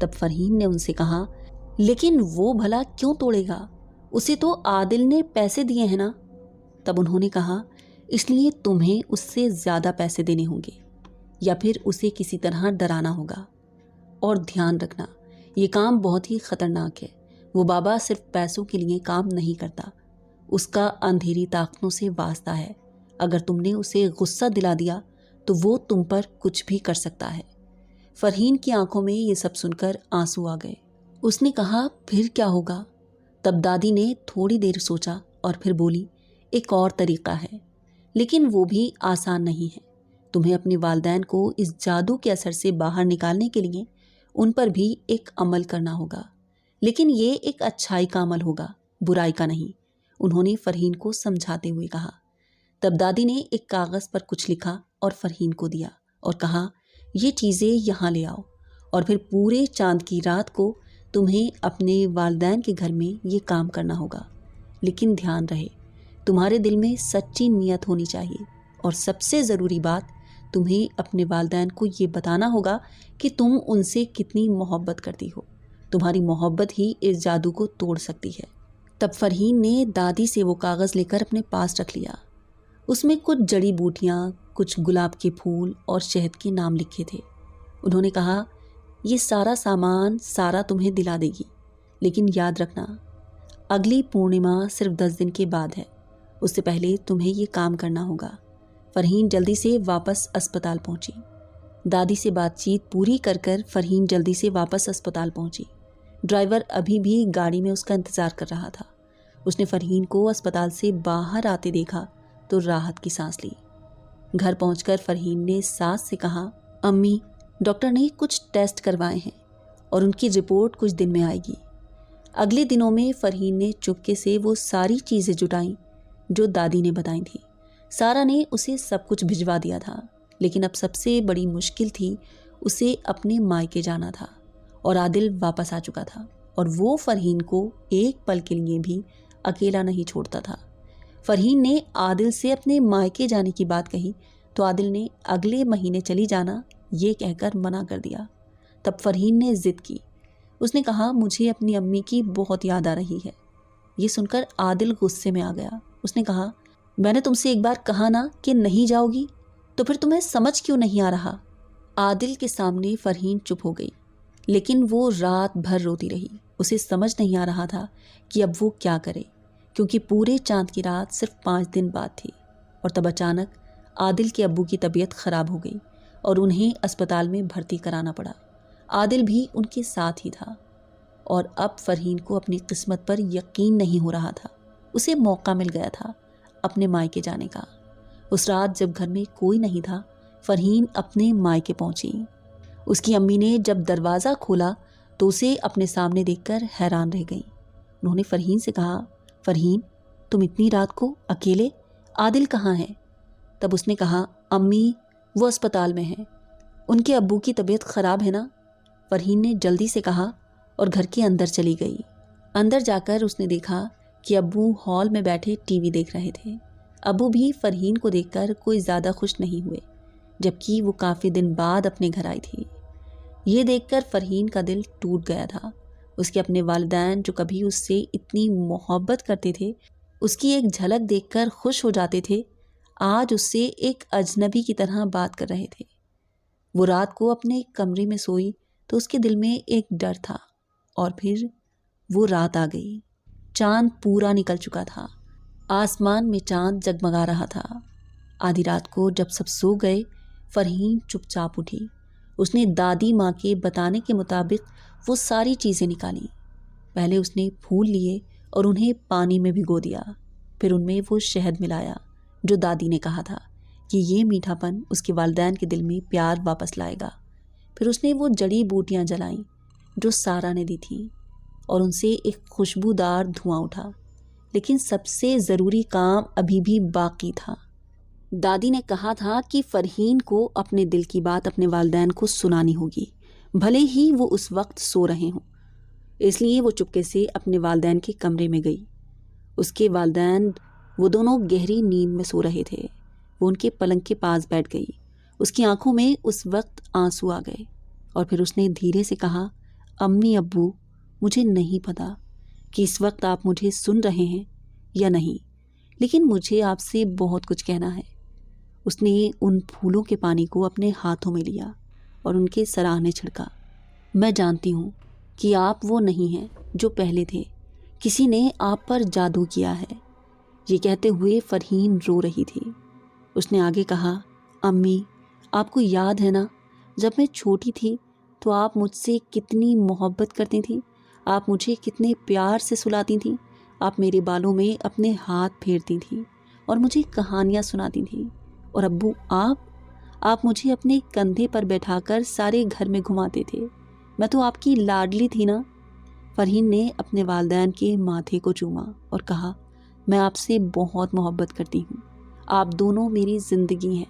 तब फरहीन ने उनसे कहा, लेकिन वो भला क्यों तोड़ेगा? उसे तो आदिल ने पैसे दिए हैं ना। तब उन्होंने कहा, इसलिए तुम्हें उससे ज़्यादा पैसे देने होंगे या फिर उसे किसी तरह डराना होगा। और ध्यान रखना, ये काम बहुत ही ख़तरनाक है। वो बाबा सिर्फ पैसों के लिए काम नहीं करता, उसका अंधेरी ताकतों से वास्ता है। अगर तुमने उसे गुस्सा दिला दिया तो वो तुम पर कुछ भी कर सकता है। फरहीन की आंखों में ये सब सुनकर आंसू आ गए। उसने कहा, फिर क्या होगा? तब दादी ने थोड़ी देर सोचा और फिर बोली, एक और तरीका है, लेकिन वो भी आसान नहीं है। तुम्हें अपने वालिदैन को इस जादू के असर से बाहर निकालने के लिए उन पर भी एक अमल करना होगा, लेकिन ये एक अच्छाई का अमल होगा, बुराई का नहीं, उन्होंने फरहीन को समझाते हुए कहा। तब दादी ने एक कागज़ पर कुछ लिखा और फरहीन को दिया और कहा, ये चीज़ें यहाँ ले आओ, और फिर पूरे चांद की रात को तुम्हें अपने वालिदैन के घर में ये काम करना होगा। लेकिन ध्यान रहे, तुम्हारे दिल में सच्ची नीयत होनी चाहिए, और सबसे ज़रूरी बात, तुम्हें अपने वालिदैन को ये बताना होगा कि तुम उनसे कितनी मोहब्बत करती हो। तुम्हारी मोहब्बत ही इस जादू को तोड़ सकती है। तब फरहीन ने दादी से वो कागज़ लेकर अपने पास रख लिया। उसमें कुछ जड़ी बूटियाँ, कुछ गुलाब के फूल और शहद के नाम लिखे थे। उन्होंने कहा, ये सारा सामान सारा तुम्हें दिला देगी, लेकिन याद रखना, अगली पूर्णिमा सिर्फ 10 दिन के बाद है, उससे पहले तुम्हें ये काम करना होगा। फरहीन जल्दी से वापस अस्पताल पहुंची। दादी से बातचीत पूरी कर कर फरहीन जल्दी से वापस अस्पताल पहुंची। ड्राइवर अभी भी गाड़ी में उसका इंतज़ार कर रहा था। उसने फरहीन को अस्पताल से बाहर आते देखा तो राहत की सांस ली। घर पहुंचकर फरहीन ने सास से कहा, अम्मी, डॉक्टर ने कुछ टेस्ट करवाए हैं और उनकी रिपोर्ट कुछ दिन में आएगी। अगले दिनों में फरहीन ने चुपके से वो सारी चीज़ें जुटाईं जो दादी ने बताई थी। सारा ने उसे सब कुछ भिजवा दिया था, लेकिन अब सबसे बड़ी मुश्किल थी, उसे अपने मायके जाना था और आदिल वापस आ चुका था और वो फरहीन को एक पल के लिए भी अकेला नहीं छोड़ता था। फरहीन ने आदिल से अपने मायके जाने की बात कही तो आदिल ने अगले महीने चली जाना ये कहकर मना कर दिया। तब फरहीन ने ज़िद की। उसने कहा, मुझे अपनी अम्मी की बहुत याद आ रही है। ये सुनकर आदिल गुस्से में आ गया। उसने कहा, मैंने तुमसे एक बार कहा ना कि नहीं जाओगी, तो फिर तुम्हें समझ क्यों नहीं आ रहा? आदिल के सामने फरहीन चुप हो गई, लेकिन वो रात भर रोती रही। उसे समझ नहीं आ रहा था कि अब वो क्या करे, क्योंकि पूरे चांद की रात सिर्फ 5 दिन बाद थी। और तब अचानक आदिल के अब्बू की तबीयत ख़राब हो गई और उन्हें अस्पताल में भर्ती कराना पड़ा। आदिल भी उनके साथ ही था और अब फरहीन को अपनी किस्मत पर यकीन नहीं हो रहा था। उसे मौका मिल गया था अपने मायके जाने का। उस रात जब घर में कोई नहीं था, फरहीन अपने मायके पहुंची। उसकी अम्मी ने जब दरवाज़ा खोला तो उसे अपने सामने देखकर हैरान रह गई। उन्होंने फरहीन से कहा, फरहीन, तुम इतनी रात को अकेले? आदिल कहाँ है? तब उसने कहा, अम्मी, वो अस्पताल में है, उनके अब्बू की तबीयत ख़राब है ना। फरहीन ने जल्दी से कहा और घर के अंदर चली गई। अंदर जाकर उसने देखा कि अब्बू हॉल में बैठे टीवी देख रहे थे। अब्बू भी फरहीन को देखकर कोई ज़्यादा खुश नहीं हुए, जबकि वो काफ़ी दिन बाद अपने घर आई थी। ये देखकर फरहीन का दिल टूट गया था। उसके अपने वालिदैन जो कभी उससे इतनी मोहब्बत करते थे, उसकी एक झलक देखकर खुश हो जाते थे, आज उससे एक अजनबी की तरह बात कर रहे थे। वो रात को अपने कमरे में सोई तो उसके दिल में एक डर था, और फिर वो रात आ गई। चांद पूरा निकल चुका था। आसमान में चांद जगमगा रहा था। आधी रात को जब सब सो गए, फरहीन चुपचाप उठी। उसने दादी माँ के बताने के मुताबिक वो सारी चीज़ें निकाली। पहले उसने फूल लिए और उन्हें पानी में भिगो दिया। फिर उनमें वो शहद मिलाया जो दादी ने कहा था कि ये मीठापन उसके वालिदैन के दिल में प्यार वापस लाएगा। फिर उसने वो जड़ी बूटियाँ जलाईं जो सारा ने दी थीं और उनसे एक खुशबूदार धुआं उठा। लेकिन सबसे ज़रूरी काम अभी भी बाकी था। दादी ने कहा था कि फ़रहीन को अपने दिल की बात अपने वालिदैन को सुनानी होगी, भले ही वो उस वक्त सो रहे हों। इसलिए वो चुपके से अपने वालिदैन के कमरे में गई। उसके वालिदैन वो दोनों गहरी नींद में सो रहे थे। वो उनके पलंग के पास बैठ गई। उसकी आंखों में उस वक्त आंसू आ गए और फिर उसने धीरे से कहा, अम्मी अब्बू, मुझे नहीं पता कि इस वक्त आप मुझे सुन रहे हैं या नहीं, लेकिन मुझे आपसे बहुत कुछ कहना है। उसने उन फूलों के पानी को अपने हाथों में लिया और उनके सराहने छिड़का। मैं जानती हूँ कि आप वो नहीं हैं जो पहले थे। किसी ने आप पर जादू किया है। ये कहते हुए फ़रहीन रो रही थी। उसने आगे कहा, अम्मी, आपको याद है ना, जब मैं छोटी थी तो आप मुझसे कितनी मोहब्बत करती थी। आप मुझे कितने प्यार से सुलाती थी। आप मेरे बालों में अपने हाथ फेरती थी और मुझे कहानियाँ सुनाती थी। और अब्बू, आप मुझे अपने कंधे पर बैठाकर सारे घर में घुमाते थे। मैं तो आपकी लाडली थी ना। फ़रहीन ने अपने वालिदैन के माथे को चूमा और कहा, मैं आपसे बहुत मोहब्बत करती हूँ। आप दोनों मेरी ज़िंदगी हैं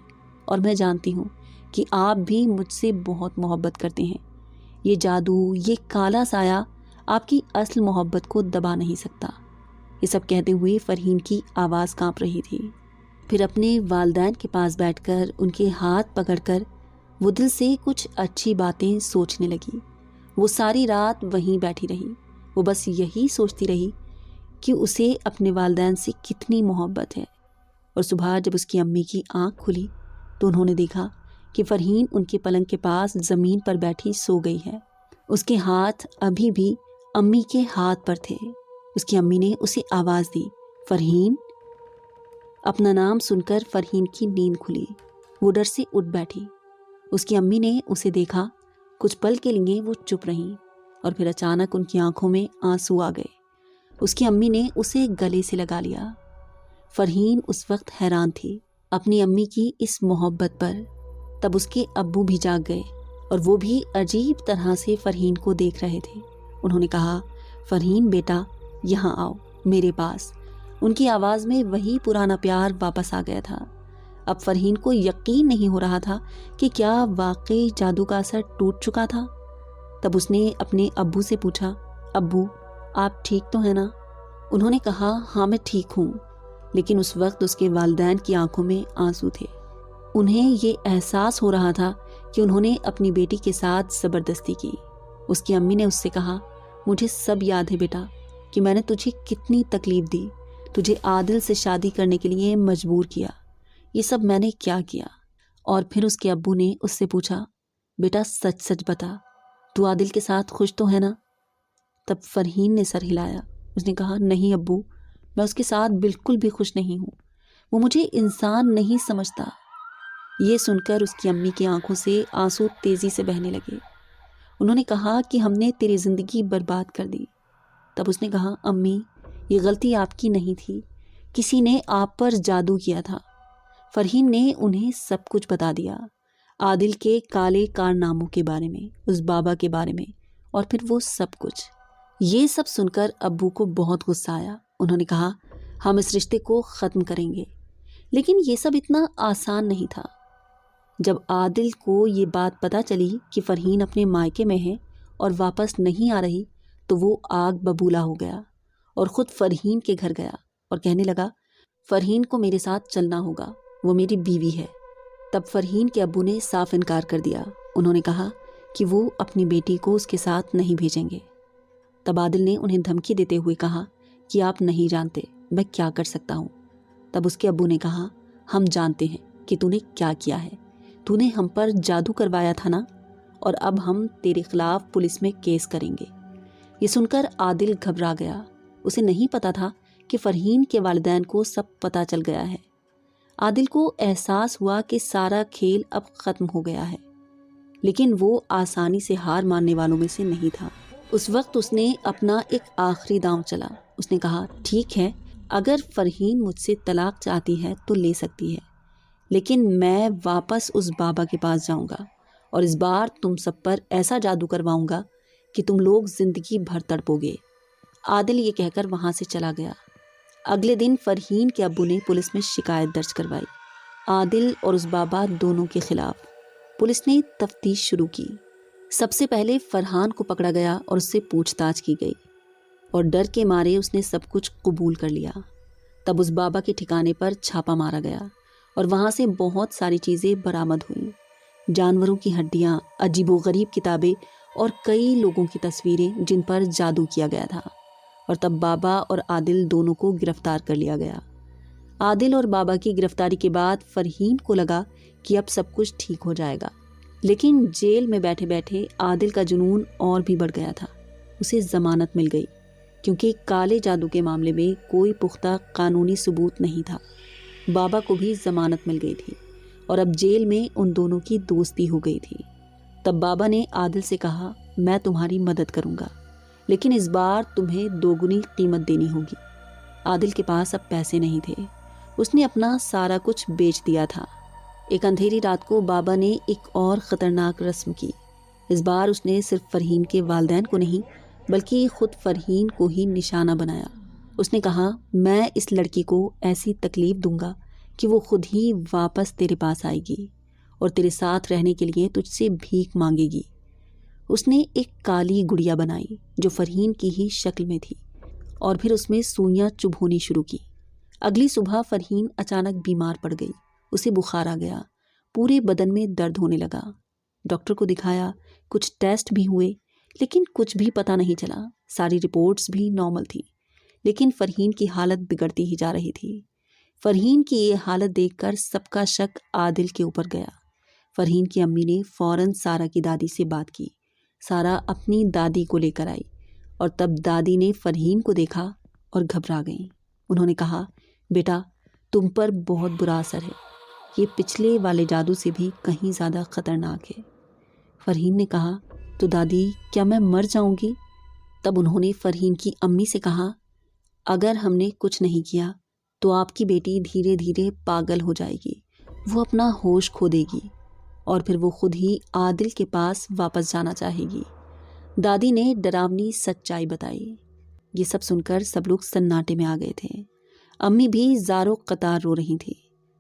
और मैं जानती हूँ कि आप भी मुझसे बहुत मोहब्बत करते हैं। ये जादू, ये काला साया आपकी असल मोहब्बत को दबा नहीं सकता। ये सब कहते हुए फ़रहीन की आवाज़ कांप रही थी। फिर अपने वालिदैन के पास बैठकर उनके हाथ पकड़कर वो दिल से कुछ अच्छी बातें सोचने लगी। वो सारी रात वहीं बैठी रही। वो बस यही सोचती रही कि उसे अपने वालिदैन से कितनी मोहब्बत है। और सुबह जब उसकी अम्मी की आंख खुली तो उन्होंने देखा कि फ़रहीन उनके पलंग के पास ज़मीन पर बैठी सो गई है। उसके हाथ अभी भी अम्मी के हाथ पर थे। उसकी अम्मी ने उसे आवाज़ दी, फ़रहीन। अपना नाम सुनकर फ़रहीन की नींद खुली। वो डर से उठ बैठी। उसकी अम्मी ने उसे देखा। कुछ पल के लिए वो चुप रहीं और फिर अचानक उनकी आंखों में आंसू आ गए। उसकी अम्मी ने उसे गले से लगा लिया। फ़रहीन उस वक्त हैरान थी अपनी अम्मी की इस मोहब्बत पर। तब उसके अब्बू भी जाग गए और वो भी अजीब तरह से फ़रहीन को देख रहे थे। उन्होंने कहा, फ़रहीन बेटा, यहाँ आओ मेरे पास। उनकी आवाज़ में वही पुराना प्यार वापस आ गया था। अब फ़रहीन को यकीन नहीं हो रहा था कि क्या वाकई जादू का असर टूट चुका था। तब उसने अपने अब्बू से पूछा, अब्बू, आप ठीक तो हैं ना? उन्होंने कहा, हाँ मैं ठीक हूँ। लेकिन उस वक्त उसके वालिदैन की आंखों में आंसू थे। उन्हें ये एहसास हो रहा था कि उन्होंने अपनी बेटी के साथ ज़बरदस्ती की। उसकी अम्मी ने उससे कहा, मुझे सब याद है बेटा कि मैंने तुझे कितनी तकलीफ़ दी, तुझे आदिल से शादी करने के लिए मजबूर किया। ये सब मैंने क्या किया? और फिर उसके अब्बू ने उससे पूछा, बेटा सच सच बता, तू आदिल के साथ खुश तो है ना? तब फ़रहीन ने सर हिलाया। उसने कहा, नहीं अब्बू, मैं उसके साथ बिल्कुल भी खुश नहीं हूँ। वो मुझे इंसान नहीं समझता। ये सुनकर उसकी अम्मी की आंखों से आंसू तेज़ी से बहने लगे। उन्होंने कहा कि हमने तेरी ज़िंदगी बर्बाद कर दी। तब उसने कहा, अम्मी, ये गलती आपकी नहीं थी, किसी ने आप पर जादू किया था। फ़रहीन ने उन्हें सब कुछ बता दिया, आदिल के काले कारनामों के बारे में, उस बाबा के बारे में, और फिर वो सब कुछ। ये सब सुनकर अब्बू को बहुत गुस्सा आया। उन्होंने कहा, हम इस रिश्ते को ख़त्म करेंगे। लेकिन ये सब इतना आसान नहीं था। जब आदिल को ये बात पता चली कि फ़रहीन अपने मायके में है और वापस नहीं आ रही, तो वो आग बबूला हो गया और ख़ुद फ़रहीन के घर गया और कहने लगा, फ़रहीन को मेरे साथ चलना होगा, वो मेरी बीवी है। तब फ़रहीन के अब्बू ने साफ इनकार कर दिया। उन्होंने कहा कि वो अपनी बेटी को उसके साथ नहीं भेजेंगे। तब आदिल ने उन्हें धमकी देते हुए कहा कि आप नहीं जानते मैं क्या कर सकता हूँ। तब उसके अब्बू ने कहा, हम जानते हैं कि तूने क्या किया है। तूने हम पर जादू करवाया था ना, और अब हम तेरे खिलाफ पुलिस में केस करेंगे। ये सुनकर आदिल घबरा गया। उसे नहीं पता था कि फ़रहीन के वालिदैन को सब पता चल गया है। आदिल को एहसास हुआ कि सारा खेल अब ख़त्म हो गया है, लेकिन वो आसानी से हार मानने वालों में से नहीं था। उस वक्त उसने अपना एक आखिरी दांव चला। उसने कहा, ठीक है, अगर फ़रहीन मुझसे तलाक चाहती है तो ले सकती है, लेकिन मैं वापस उस बाबा के पास जाऊंगा और इस बार तुम सब पर ऐसा जादू करवाऊंगा कि तुम लोग ज़िंदगी भर तड़पोगे। आदिल ये कहकर वहाँ से चला गया। اگلے دن فرحین کے ابو نے پولیس میں شکایت درج کروائی، عادل اور اس بابا دونوں کے خلاف۔ پولیس نے تفتیش شروع کی۔ سب سے پہلے فرحان کو پکڑا گیا اور اس سے پوچھ تاچھ کی گئی، اور ڈر کے مارے اس نے سب کچھ قبول کر لیا۔ تب اس بابا کے ٹھکانے پر چھاپا مارا گیا اور وہاں سے بہت ساری چیزیں برآمد ہوئیں، جانوروں کی ہڈیاں، عجیب و غریب کتابیں اور کئی لوگوں کی تصویریں جن پر جادو کیا گیا تھا۔ اور تب بابا اور عادل دونوں کو گرفتار کر لیا گیا۔ عادل اور بابا کی گرفتاری کے بعد فرحین کو لگا کہ اب سب کچھ ٹھیک ہو جائے گا، لیکن جیل میں بیٹھے بیٹھے عادل کا جنون اور بھی بڑھ گیا تھا۔ اسے ضمانت مل گئی کیونکہ کالے جادو کے معاملے میں کوئی پختہ قانونی ثبوت نہیں تھا۔ بابا کو بھی ضمانت مل گئی تھی اور اب جیل میں ان دونوں کی دوستی ہو گئی تھی۔ تب بابا نے عادل سے کہا، میں تمہاری مدد کروں گا، لیکن اس بار تمہیں 2 گنی قیمت دینی ہوگی۔ عادل کے پاس اب پیسے نہیں تھے، اس نے اپنا سارا کچھ بیچ دیا تھا۔ ایک اندھیری رات کو بابا نے ایک اور خطرناک رسم کی۔ اس بار اس نے صرف فرحین کے والدین کو نہیں بلکہ خود فرحین کو ہی نشانہ بنایا۔ اس نے کہا، میں اس لڑکی کو ایسی تکلیف دوں گا کہ وہ خود ہی واپس تیرے پاس آئے گی اور تیرے ساتھ رہنے کے لیے تجھ سے بھیک مانگے گی۔ اس نے ایک کالی گڑیا بنائی جو فرحین کی ہی شکل میں تھی اور پھر اس میں سوئیاں چبھونی شروع کی۔ اگلی صبح فرحین اچانک بیمار پڑ گئی، اسے بخار آ گیا، پورے بدن میں درد ہونے لگا۔ ڈاکٹر کو دکھایا، کچھ ٹیسٹ بھی ہوئے لیکن کچھ بھی پتہ نہیں چلا۔ ساری رپورٹس بھی نارمل تھی، لیکن فرحین کی حالت بگڑتی ہی جا رہی تھی۔ فرحین کی یہ حالت دیکھ کر سب کا شک عادل کے اوپر گیا۔ فرحین کی امی نے فوراً سارا کی دادی سے بات کی۔ سارا اپنی دادی کو لے کر آئی اور تب دادی نے فرحین کو دیکھا اور گھبرا گئیں۔ انہوں نے کہا، بیٹا تم پر بہت برا اثر ہے، یہ پچھلے والے جادو سے بھی کہیں زیادہ خطرناک ہے۔ فرحین نے کہا، تو دادی کیا میں مر جاؤں گی؟ تب انہوں نے فرحین کی امی سے کہا، اگر ہم نے کچھ نہیں کیا تو آپ کی بیٹی دھیرے دھیرے پاگل ہو جائے گی، وہ اپنا ہوش کھو دے گی اور پھر وہ خود ہی عادل کے پاس واپس جانا چاہے گی۔ دادی نے ڈراؤنی سچائی بتائی۔ یہ سب سن کر سب لوگ سناٹے میں آ گئے تھے۔ امی بھی زاروں قطار رو رہی تھی۔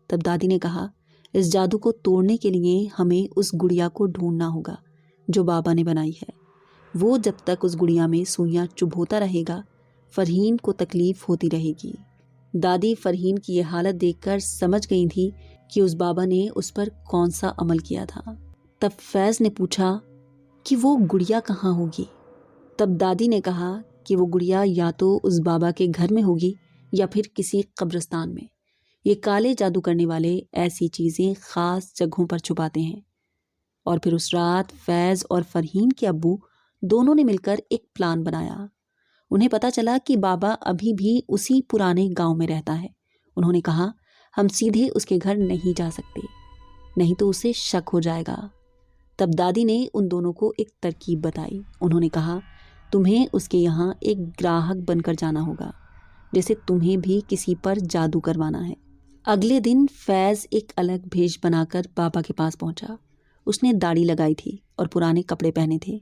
تب دادی نے کہا، اس جادو کو توڑنے کے لیے ہمیں اس گڑیا کو ڈھونڈنا ہوگا جو بابا نے بنائی ہے۔ وہ جب تک اس گڑیا میں سوئیاں چبھوتا رہے گا، فرحین کو تکلیف ہوتی رہے گی۔ دادی فرحین کی یہ حالت دیکھ کر سمجھ گئی تھی کہ اس بابا نے اس پر کون سا عمل کیا تھا۔ تب فیض نے پوچھا کہ وہ گڑیا کہاں ہوگی؟ تب دادی نے کہا کہ وہ گڑیا یا تو اس بابا کے گھر میں ہوگی یا پھر کسی قبرستان میں۔ یہ کالے جادو کرنے والے ایسی چیزیں خاص جگہوں پر چھپاتے ہیں۔ اور پھر اس رات فیض اور فرحین کے ابو دونوں نے مل کر ایک پلان بنایا۔ انہیں پتا چلا کہ بابا ابھی بھی اسی پرانے گاؤں میں رہتا ہے۔ انہوں نے کہا، ہم سیدھے اس کے گھر نہیں جا سکتے، نہیں تو اسے شک ہو جائے گا۔ تب دادی نے ان دونوں کو ایک ترکیب بتائی۔ انہوں نے کہا، تمہیں اس کے یہاں ایک گراہک بن کر جانا ہوگا، جیسے تمہیں بھی کسی پر جادو کروانا ہے۔ اگلے دن فیض ایک الگ بھیش بنا کر بابا کے پاس پہنچا۔ اس نے داڑھی لگائی تھی اور پرانے کپڑے پہنے تھے۔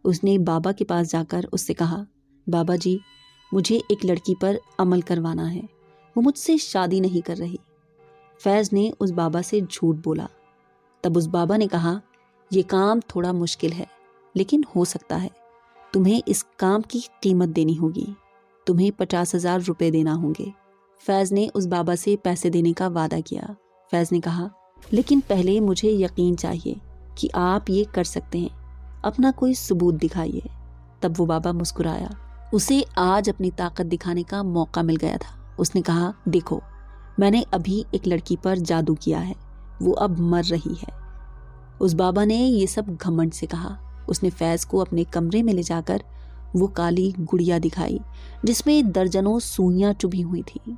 اس نے بابا کے پاس جا کر اس سے کہا، بابا جی مجھے ایک لڑکی پر عمل کروانا ہے، وہ مجھ سے شادی نہیں کر رہی۔ فیض نے اس بابا سے جھوٹ بولا۔ تب اس بابا نے کہا، یہ کام تھوڑا مشکل ہے لیکن ہو سکتا ہے، تمہیں اس کام کی قیمت دینی ہوگی، تمہیں 50,000 روپے دینا ہوں گے۔ فیض نے اس بابا سے پیسے دینے کا وعدہ کیا۔ فیض نے کہا، لیکن پہلے مجھے یقین چاہیے کہ آپ یہ کر سکتے ہیں، اپنا کوئی ثبوت دکھائیے۔ تب وہ بابا مسکرایا۔ اسے آج اپنی طاقت دکھانے کا موقع مل گیا تھا۔ اس نے کہا، دیکھو میں نے ابھی ایک لڑکی پر جادو کیا ہے، وہ اب مر رہی ہے۔ اس بابا نے یہ سب گھمنڈ سے کہا۔ اس نے فیض کو اپنے کمرے میں لے جا کر وہ کالی گڑیا دکھائی جس میں درجنوں سوئیاں چبھی ہوئی تھیں۔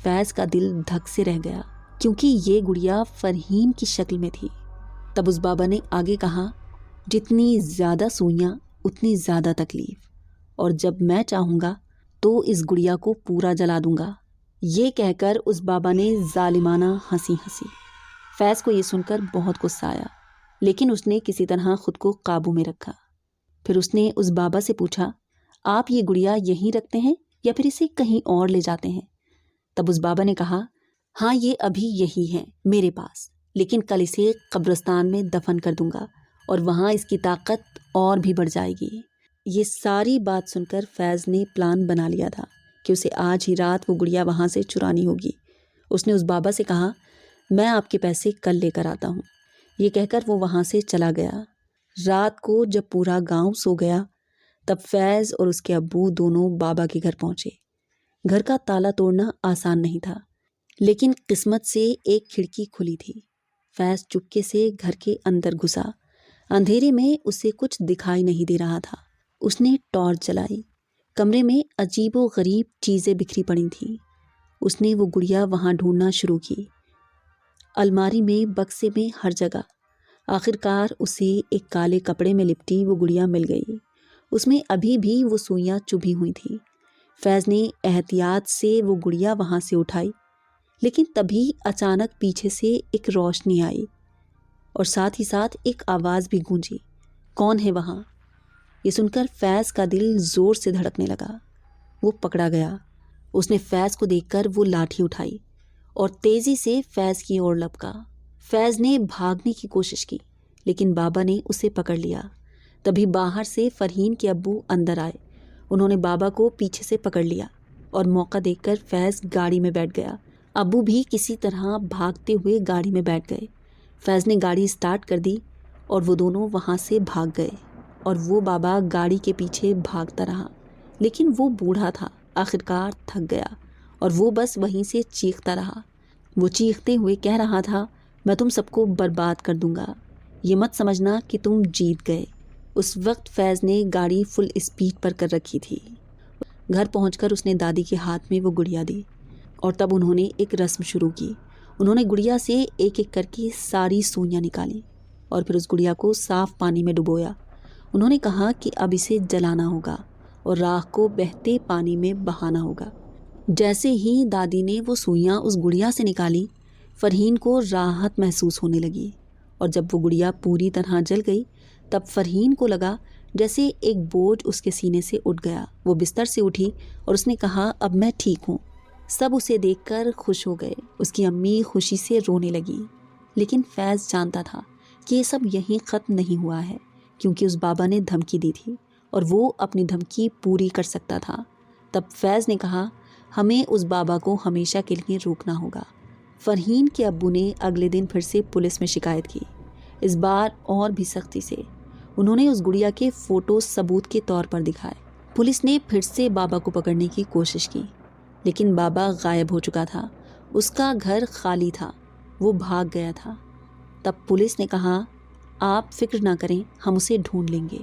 فیض کا دل دھک سے رہ گیا کیونکہ یہ گڑیا فرحین کی شکل میں تھی۔ تب اس بابا نے آگے کہا، جتنی زیادہ سوئیاں اتنی زیادہ تکلیف، اور جب میں چاہوں گا تو اس گڑیا کو پورا جلا دوں گا۔ یہ کہہ کر اس بابا نے ظالمانہ ہنسی ہنسی۔ فیض کو یہ سن کر بہت غصہ آیا، لیکن اس نے کسی طرح خود کو قابو میں رکھا۔ پھر اس نے اس بابا سے پوچھا، آپ یہ گڑیا یہیں رکھتے ہیں या फिर इसे कहीं और ले जाते हैं? तब उस बाबा ने कहा, हाँ ये अभी यही है मेरे पास, लेकिन कल इसे कब्रिस्तान में दफन कर दूंगा और वहाँ इसकी ताकत और भी बढ़ जाएगी। ये सारी बात सुनकर फैज़ ने प्लान बना लिया था कि उसे आज ही रात वो गुड़िया वहाँ से चुरानी होगी। उसने उस बाबा से कहा, मैं आपके पैसे कल लेकर आता हूँ। ये कहकर वो वहाँ से चला गया। रात को जब पूरा गांव सो गया तब फैज़ और उसके अब्बू दोनों बाबा के घर पहुँचे। घर का ताला तोड़ना आसान नहीं था, लेकिन किस्मत से एक खिड़की खुली थी। फैज़ चुपके से घर के अंदर घुसा। अंधेरे में उसे कुछ दिखाई नहीं दे रहा था। उसने टॉर्च जलाई। कमरे में अजीबो गरीब चीज़ें बिखरी पड़ी थीं। उसने वो गुड़िया वहाँ ढूंढना शुरू की, अलमारी में, बक्से में, हर जगह। आखिरकार उसे एक काले कपड़े में लिपटी वो गुड़िया मिल गई। उसमें अभी भी वो सुइयां चुभी हुई थी। फैज़ ने एहतियात से वो गुड़िया वहाँ से उठाई, लेकिन तभी अचानक पीछे से एक रोशनी आई और साथ ही साथ एक आवाज़ भी गूंजी, कौन है वहाँ? ये सुनकर फैज़ का दिल ज़ोर से धड़कने लगा। वो पकड़ा गया। उसने फैज़ को देखकर वो लाठी उठाई और तेज़ी से फैज़ की ओर लपका। फैज़ ने भागने की कोशिश की, लेकिन बाबा ने उसे पकड़ लिया। तभी बाहर से फरहीन के अब्बू अंदर आए। उन्होंने बाबा को पीछे से पकड़ लिया और मौका देखकर फैज़ गाड़ी में बैठ गया। अब्बू भी किसी तरह भागते हुए गाड़ी में बैठ गए। फैज़ ने गाड़ी स्टार्ट कर दी और वो दोनों वहाँ से भाग गए और वो बाबा गाड़ी के पीछे भागता रहा। लेकिन वो बूढ़ा था, आखिरकार थक गया और वो बस वहीं से चीखता रहा। वो चीखते हुए कह रहा था, मैं तुम सबको बर्बाद कर दूंगा, ये मत समझना कि तुम जीत गए। उस वक्त फैज़ ने गाड़ी फुल स्पीड पर कर रखी थी। घर पहुंचकर उसने दादी के हाथ में वो गुड़िया दी और तब उन्होंने एक रस्म शुरू की। उन्होंने गुड़िया से एक एक करके सारी सुइयां निकाली और फिर उस गुड़िया को साफ पानी में डुबोया। उन्होंने कहा कि अब इसे जलाना होगा और राख को बहते पानी में बहाना होगा। जैसे ही दादी ने वो सुइयां उस गुड़िया से निकाली, फरहीन को राहत महसूस होने लगी और जब वो गुड़िया पूरी तरह जल गई तब फरहीन को लगा जैसे एक बोझ उसके सीने से उठ गया। वो बिस्तर से उठी और उसने कहा, अब मैं ठीक हूँ। सब उसे देखकर खुश हो गए। उसकी अम्मी खुशी से रोने लगी, लेकिन फैज़ जानता था कि ये सब यहीं ख़त्म नहीं हुआ है, क्योंकि उस बाबा ने धमकी दी थी और वो अपनी धमकी पूरी कर सकता था। तब फैज़ ने कहा, हमें उस बाबा को हमेशा के लिए रोकना होगा। फरहीन के अब्बू ने अगले दिन फिर से पुलिस में शिकायत की, इस बार और भी सख्ती से। उन्होंने उस गुड़िया के फ़ोटो सबूत के तौर पर दिखाए। पुलिस ने फिर से बाबा को पकड़ने की कोशिश की, लेकिन बाबा गायब हो चुका था। उसका घर खाली था, वो भाग गया था। तब पुलिस ने कहा, आप फिक्र ना करें, हम उसे ढूंढ लेंगे।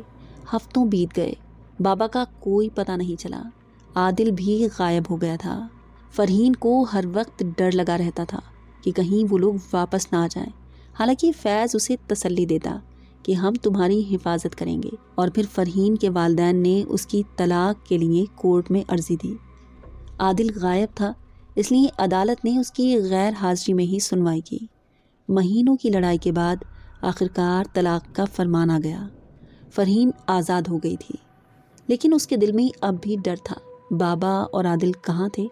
हफ्तों बीत गए, बाबा का कोई पता नहीं चला। आदिल भी गायब हो गया था। फरहीन को हर वक्त डर लगा रहता था कि कहीं वो लोग वापस ना आ जाएं। हालांकि फैज़ उसे तसल्ली देता कि हम तुम्हारी हिफाजत करेंगे। और फिर फरहीन के वालिदैन ने उसकी तलाक के लिए कोर्ट में अर्जी दी। आदिल गायब था, इसलिए अदालत ने उसकी गैर हाजिरी में ही सुनवाई की। महीनों की लड़ाई के बाद आखिरकार तलाक का फरमान आ गया। फरहीन आज़ाद हो गई थी, लेकिन उसके दिल में अब भी डर था। बाबा और आदिल कहाँ थे,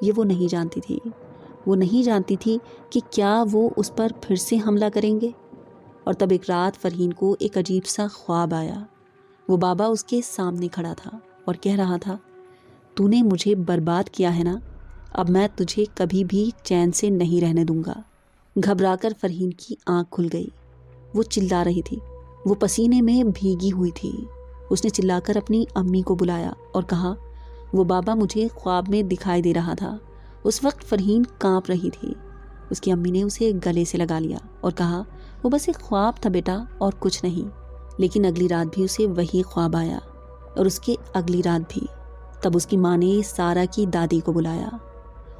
ये वो नहीं जानती थी। वो नहीं जानती थी कि क्या वो उस पर फिर से हमला करेंगे। और तब एक रात फरहीन को एक अजीब सा ख्वाब आया। वो बाबा उसके सामने खड़ा था और कह रहा था, तूने मुझे बर्बाद किया है ना, अब मैं तुझे कभी भी चैन से नहीं रहने दूंगा। घबराकर फरहीन की आंख खुल गई। वो चिल्ला रही थी, वो पसीने में भीगी हुई थी। उसने चिल्लाकर अपनी अम्मी को बुलाया और कहा, वो बाबा मुझे ख्वाब में दिखाई दे रहा था। उस वक्त फरहीन कांप रही थी। उसकी अम्मी ने उसे गले से लगा लिया और कहा, वो बस एक ख्वाब था बेटा, और कुछ नहीं। लेकिन अगली रात भी उसे वही ख्वाब आया और उसके अगली रात भी। तब उसकी माँ ने सारा की दादी को बुलाया।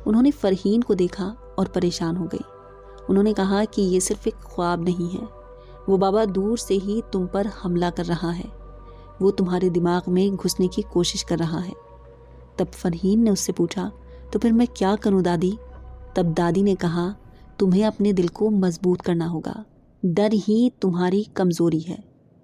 उन्होंने फरहीन को देखा और परेशान हो गई। उन्होंने कहा कि ये सिर्फ एक ख्वाब नहीं है, वो बाबा दूर से ही तुम पर हमला कर रहा है, वो तुम्हारे दिमाग में घुसने की कोशिश कर रहा है। तब फरहीन ने उससे पूछा, तो फिर मैं क्या करूं दादी? तब दादी ने कहा, तुम्हें अपने दिल को मजबूत करना होगा। डर ही तुम्हारी कमज़ोरी है।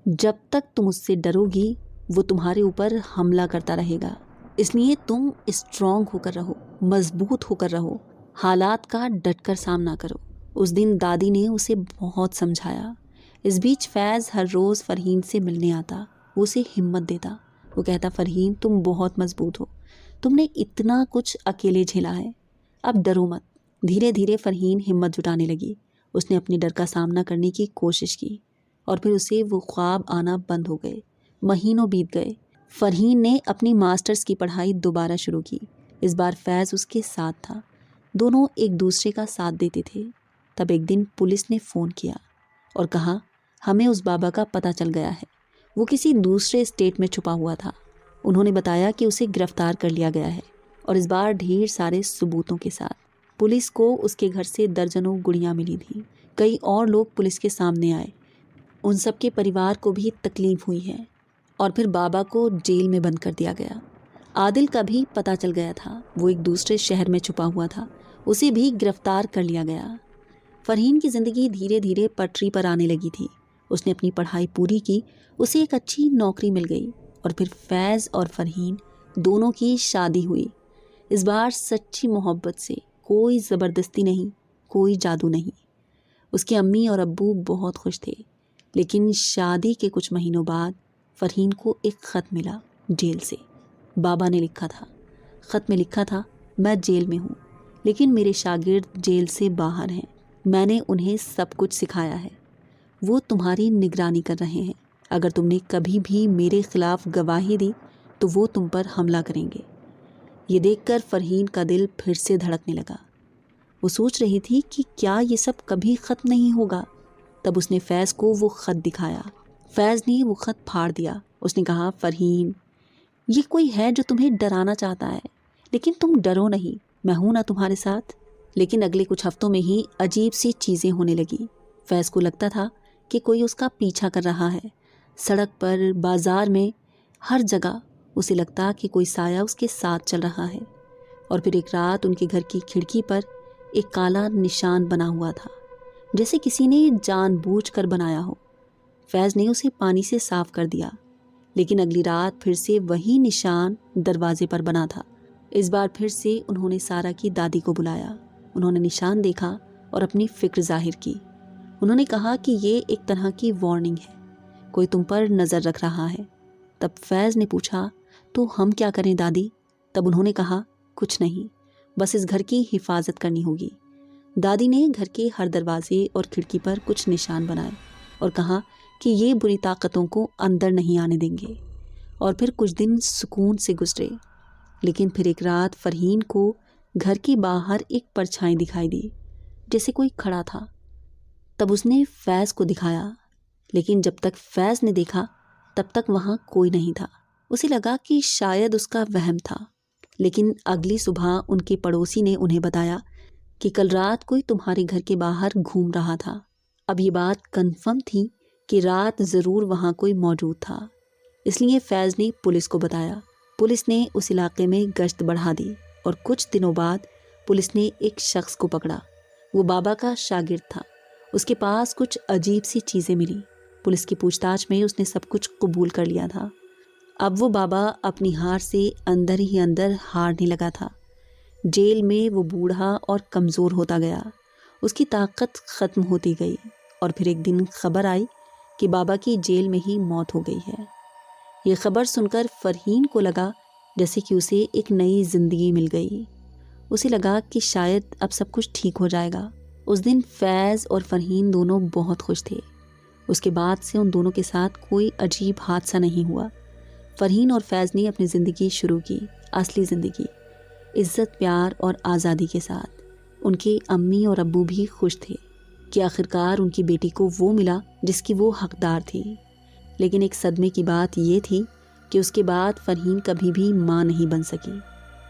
जब तक तुम उससे डरोगी वो तुम्हारे ऊपर हमला करता रहेगा। اس لیے تم اسٹرانگ ہو کر رہو، مضبوط ہو کر رہو، حالات کا ڈٹ کر سامنا کرو۔ اس دن دادی نے اسے بہت سمجھایا۔ اس بیچ فیض ہر روز فرحین سے ملنے آتا، وہ اسے ہمت دیتا۔ وہ کہتا فرحین تم بہت مضبوط ہو، تم نے اتنا کچھ اکیلے جھیلا ہے، اب ڈرو مت۔ دھیرے دھیرے فرحین ہمت جٹانے لگی، اس نے اپنے ڈر کا سامنا کرنے کی کوشش کی اور پھر اسے وہ خواب آنا بند ہو گئے۔ مہینوں بیت گئے، فرحین نے اپنی ماسٹرز کی پڑھائی دوبارہ شروع کی۔ اس بار فیض اس کے ساتھ تھا، دونوں ایک دوسرے کا ساتھ دیتے تھے۔ تب ایک دن پولیس نے فون کیا اور کہا ہمیں اس بابا کا پتہ چل گیا ہے، وہ کسی دوسرے اسٹیٹ میں چھپا ہوا تھا۔ انہوں نے بتایا کہ اسے گرفتار کر لیا گیا ہے، اور اس بار ڈھیر سارے ثبوتوں کے ساتھ۔ پولیس کو اس کے گھر سے درجنوں گڑیاں ملی تھیں۔ کئی اور لوگ پولیس کے سامنے آئے، ان سب کے پریوار کو بھی تکلیف ہوئی ہے، اور پھر بابا کو جیل میں بند کر دیا گیا۔ عادل کا بھی پتہ چل گیا تھا، وہ ایک دوسرے شہر میں چھپا ہوا تھا، اسے بھی گرفتار کر لیا گیا۔ فرحین کی زندگی دھیرے دھیرے پٹری پر آنے لگی تھی۔ اس نے اپنی پڑھائی پوری کی، اسے ایک اچھی نوکری مل گئی، اور پھر فیض اور فرحین دونوں کی شادی ہوئی۔ اس بار سچی محبت سے، کوئی زبردستی نہیں، کوئی جادو نہیں۔ اس کے امی اور ابو بہت خوش تھے، لیکن شادی کے کچھ مہینوں بعد فرحین کو ایک خط ملا جیل سے۔ بابا نے لکھا تھا، خط میں لکھا تھا میں جیل میں ہوں، لیکن میرے شاگرد جیل سے باہر ہیں، میں نے انہیں سب کچھ سکھایا ہے، وہ تمہاری نگرانی کر رہے ہیں، اگر تم نے کبھی بھی میرے خلاف گواہی دی تو وہ تم پر حملہ کریں گے۔ یہ دیکھ کر فرحین کا دل پھر سے دھڑکنے لگا۔ وہ سوچ رہی تھی کہ کیا یہ سب کبھی ختم نہیں ہوگا۔ تب اس نے فیض کو وہ خط دکھایا۔ فیض نے وہ خط پھاڑ دیا۔ اس نے کہا فرحین یہ کوئی ہے جو تمہیں ڈرانا چاہتا ہے، لیکن تم ڈرو نہیں، میں ہوں نا تمہارے ساتھ۔ لیکن اگلے کچھ ہفتوں میں ہی عجیب سی چیزیں ہونے لگی۔ فیض کو لگتا تھا کہ کوئی اس کا پیچھا کر رہا ہے، سڑک پر، بازار میں، ہر جگہ اسے لگتا کہ کوئی سایہ اس کے ساتھ چل رہا ہے۔ اور پھر ایک رات ان کے گھر کی کھڑکی پر ایک کالا نشان بنا ہوا تھا، جیسے کسی نے جان بوجھ کر بنایا ہو۔ فیض نے اسے پانی سے صاف کر دیا، لیکن اگلی رات پھر سے وہی نشان دروازے پر بنا تھا۔ اس بار پھر سے انہوں نے سارا کی دادی کو بلایا۔ انہوں نے نشان دیکھا اور اپنی فکر ظاہر کی۔ انہوں نے کہا کہ یہ ایک طرح کی وارننگ ہے، کوئی تم پر نظر رکھ رہا ہے۔ تب فیض نے پوچھا تو ہم کیا کریں دادی؟ تب انہوں نے کہا کچھ نہیں، بس اس گھر کی حفاظت کرنی ہوگی۔ دادی نے گھر کے ہر دروازے اور کھڑکی پر کچھ نشان بنائے اور کہا کہ یہ بری طاقتوں کو اندر نہیں آنے دیں گے۔ اور پھر کچھ دن سکون سے گزرے، لیکن پھر ایک رات فرحین کو گھر کے باہر ایک پرچھائی دکھائی دی، جیسے کوئی کھڑا تھا۔ تب اس نے فیض کو دکھایا، لیکن جب تک فیض نے دیکھا تب تک وہاں کوئی نہیں تھا۔ اسے لگا کہ شاید اس کا وہم تھا، لیکن اگلی صبح ان کے پڑوسی نے انہیں بتایا کہ کل رات کوئی تمہارے گھر کے باہر گھوم رہا تھا۔ اب یہ بات کنفرم تھی کہ رات ضرور وہاں کوئی موجود تھا، اس لیے فیض نے پولیس کو بتایا۔ پولیس نے اس علاقے میں گشت بڑھا دی، اور کچھ دنوں بعد پولیس نے ایک شخص کو پکڑا۔ وہ بابا کا شاگرد تھا، اس کے پاس کچھ عجیب سی چیزیں ملی۔ پولیس کی پوچھ تاچھ میں اس نے سب کچھ قبول کر لیا تھا۔ اب وہ بابا اپنی ہار سے اندر ہی اندر ہارنے لگا تھا۔ جیل میں وہ بوڑھا اور کمزور ہوتا گیا، اس کی طاقت ختم ہوتی گئی، اور پھر ایک دن خبر آئی کہ بابا کی جیل میں ہی موت ہو گئی ہے۔ یہ خبر سن کر فرحین کو لگا جیسے کہ اسے ایک نئی زندگی مل گئی۔ اسے لگا کہ شاید اب سب کچھ ٹھیک ہو جائے گا۔ اس دن فیض اور فرحین دونوں بہت خوش تھے۔ اس کے بعد سے ان دونوں کے ساتھ کوئی عجیب حادثہ نہیں ہوا۔ فرحین اور فیض نے اپنی زندگی شروع کی، اصلی زندگی، عزت، پیار اور آزادی کے ساتھ۔ ان کے امی اور ابو بھی خوش تھے کہ آخرکار ان کی بیٹی کو وہ ملا جس کی وہ حقدار تھی۔ لیکن ایک صدمے کی بات یہ تھی کہ اس کے بعد فرحین کبھی بھی ماں نہیں بن سکی۔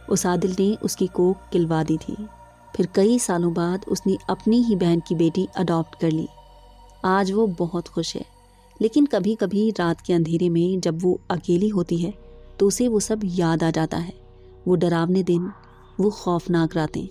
اس عادل نے اس کی کوکھ کلوا دی تھی۔ پھر کئی سالوں بعد اس نے اپنی ہی بہن کی بیٹی اڈاپٹ کر لی۔ آج وہ بہت خوش ہے، لیکن کبھی کبھی رات کے اندھیرے میں جب وہ اکیلی ہوتی ہے تو اسے وہ سب یاد آ جاتا ہے، وہ ڈراونے دن، وہ خوفناک راتیں۔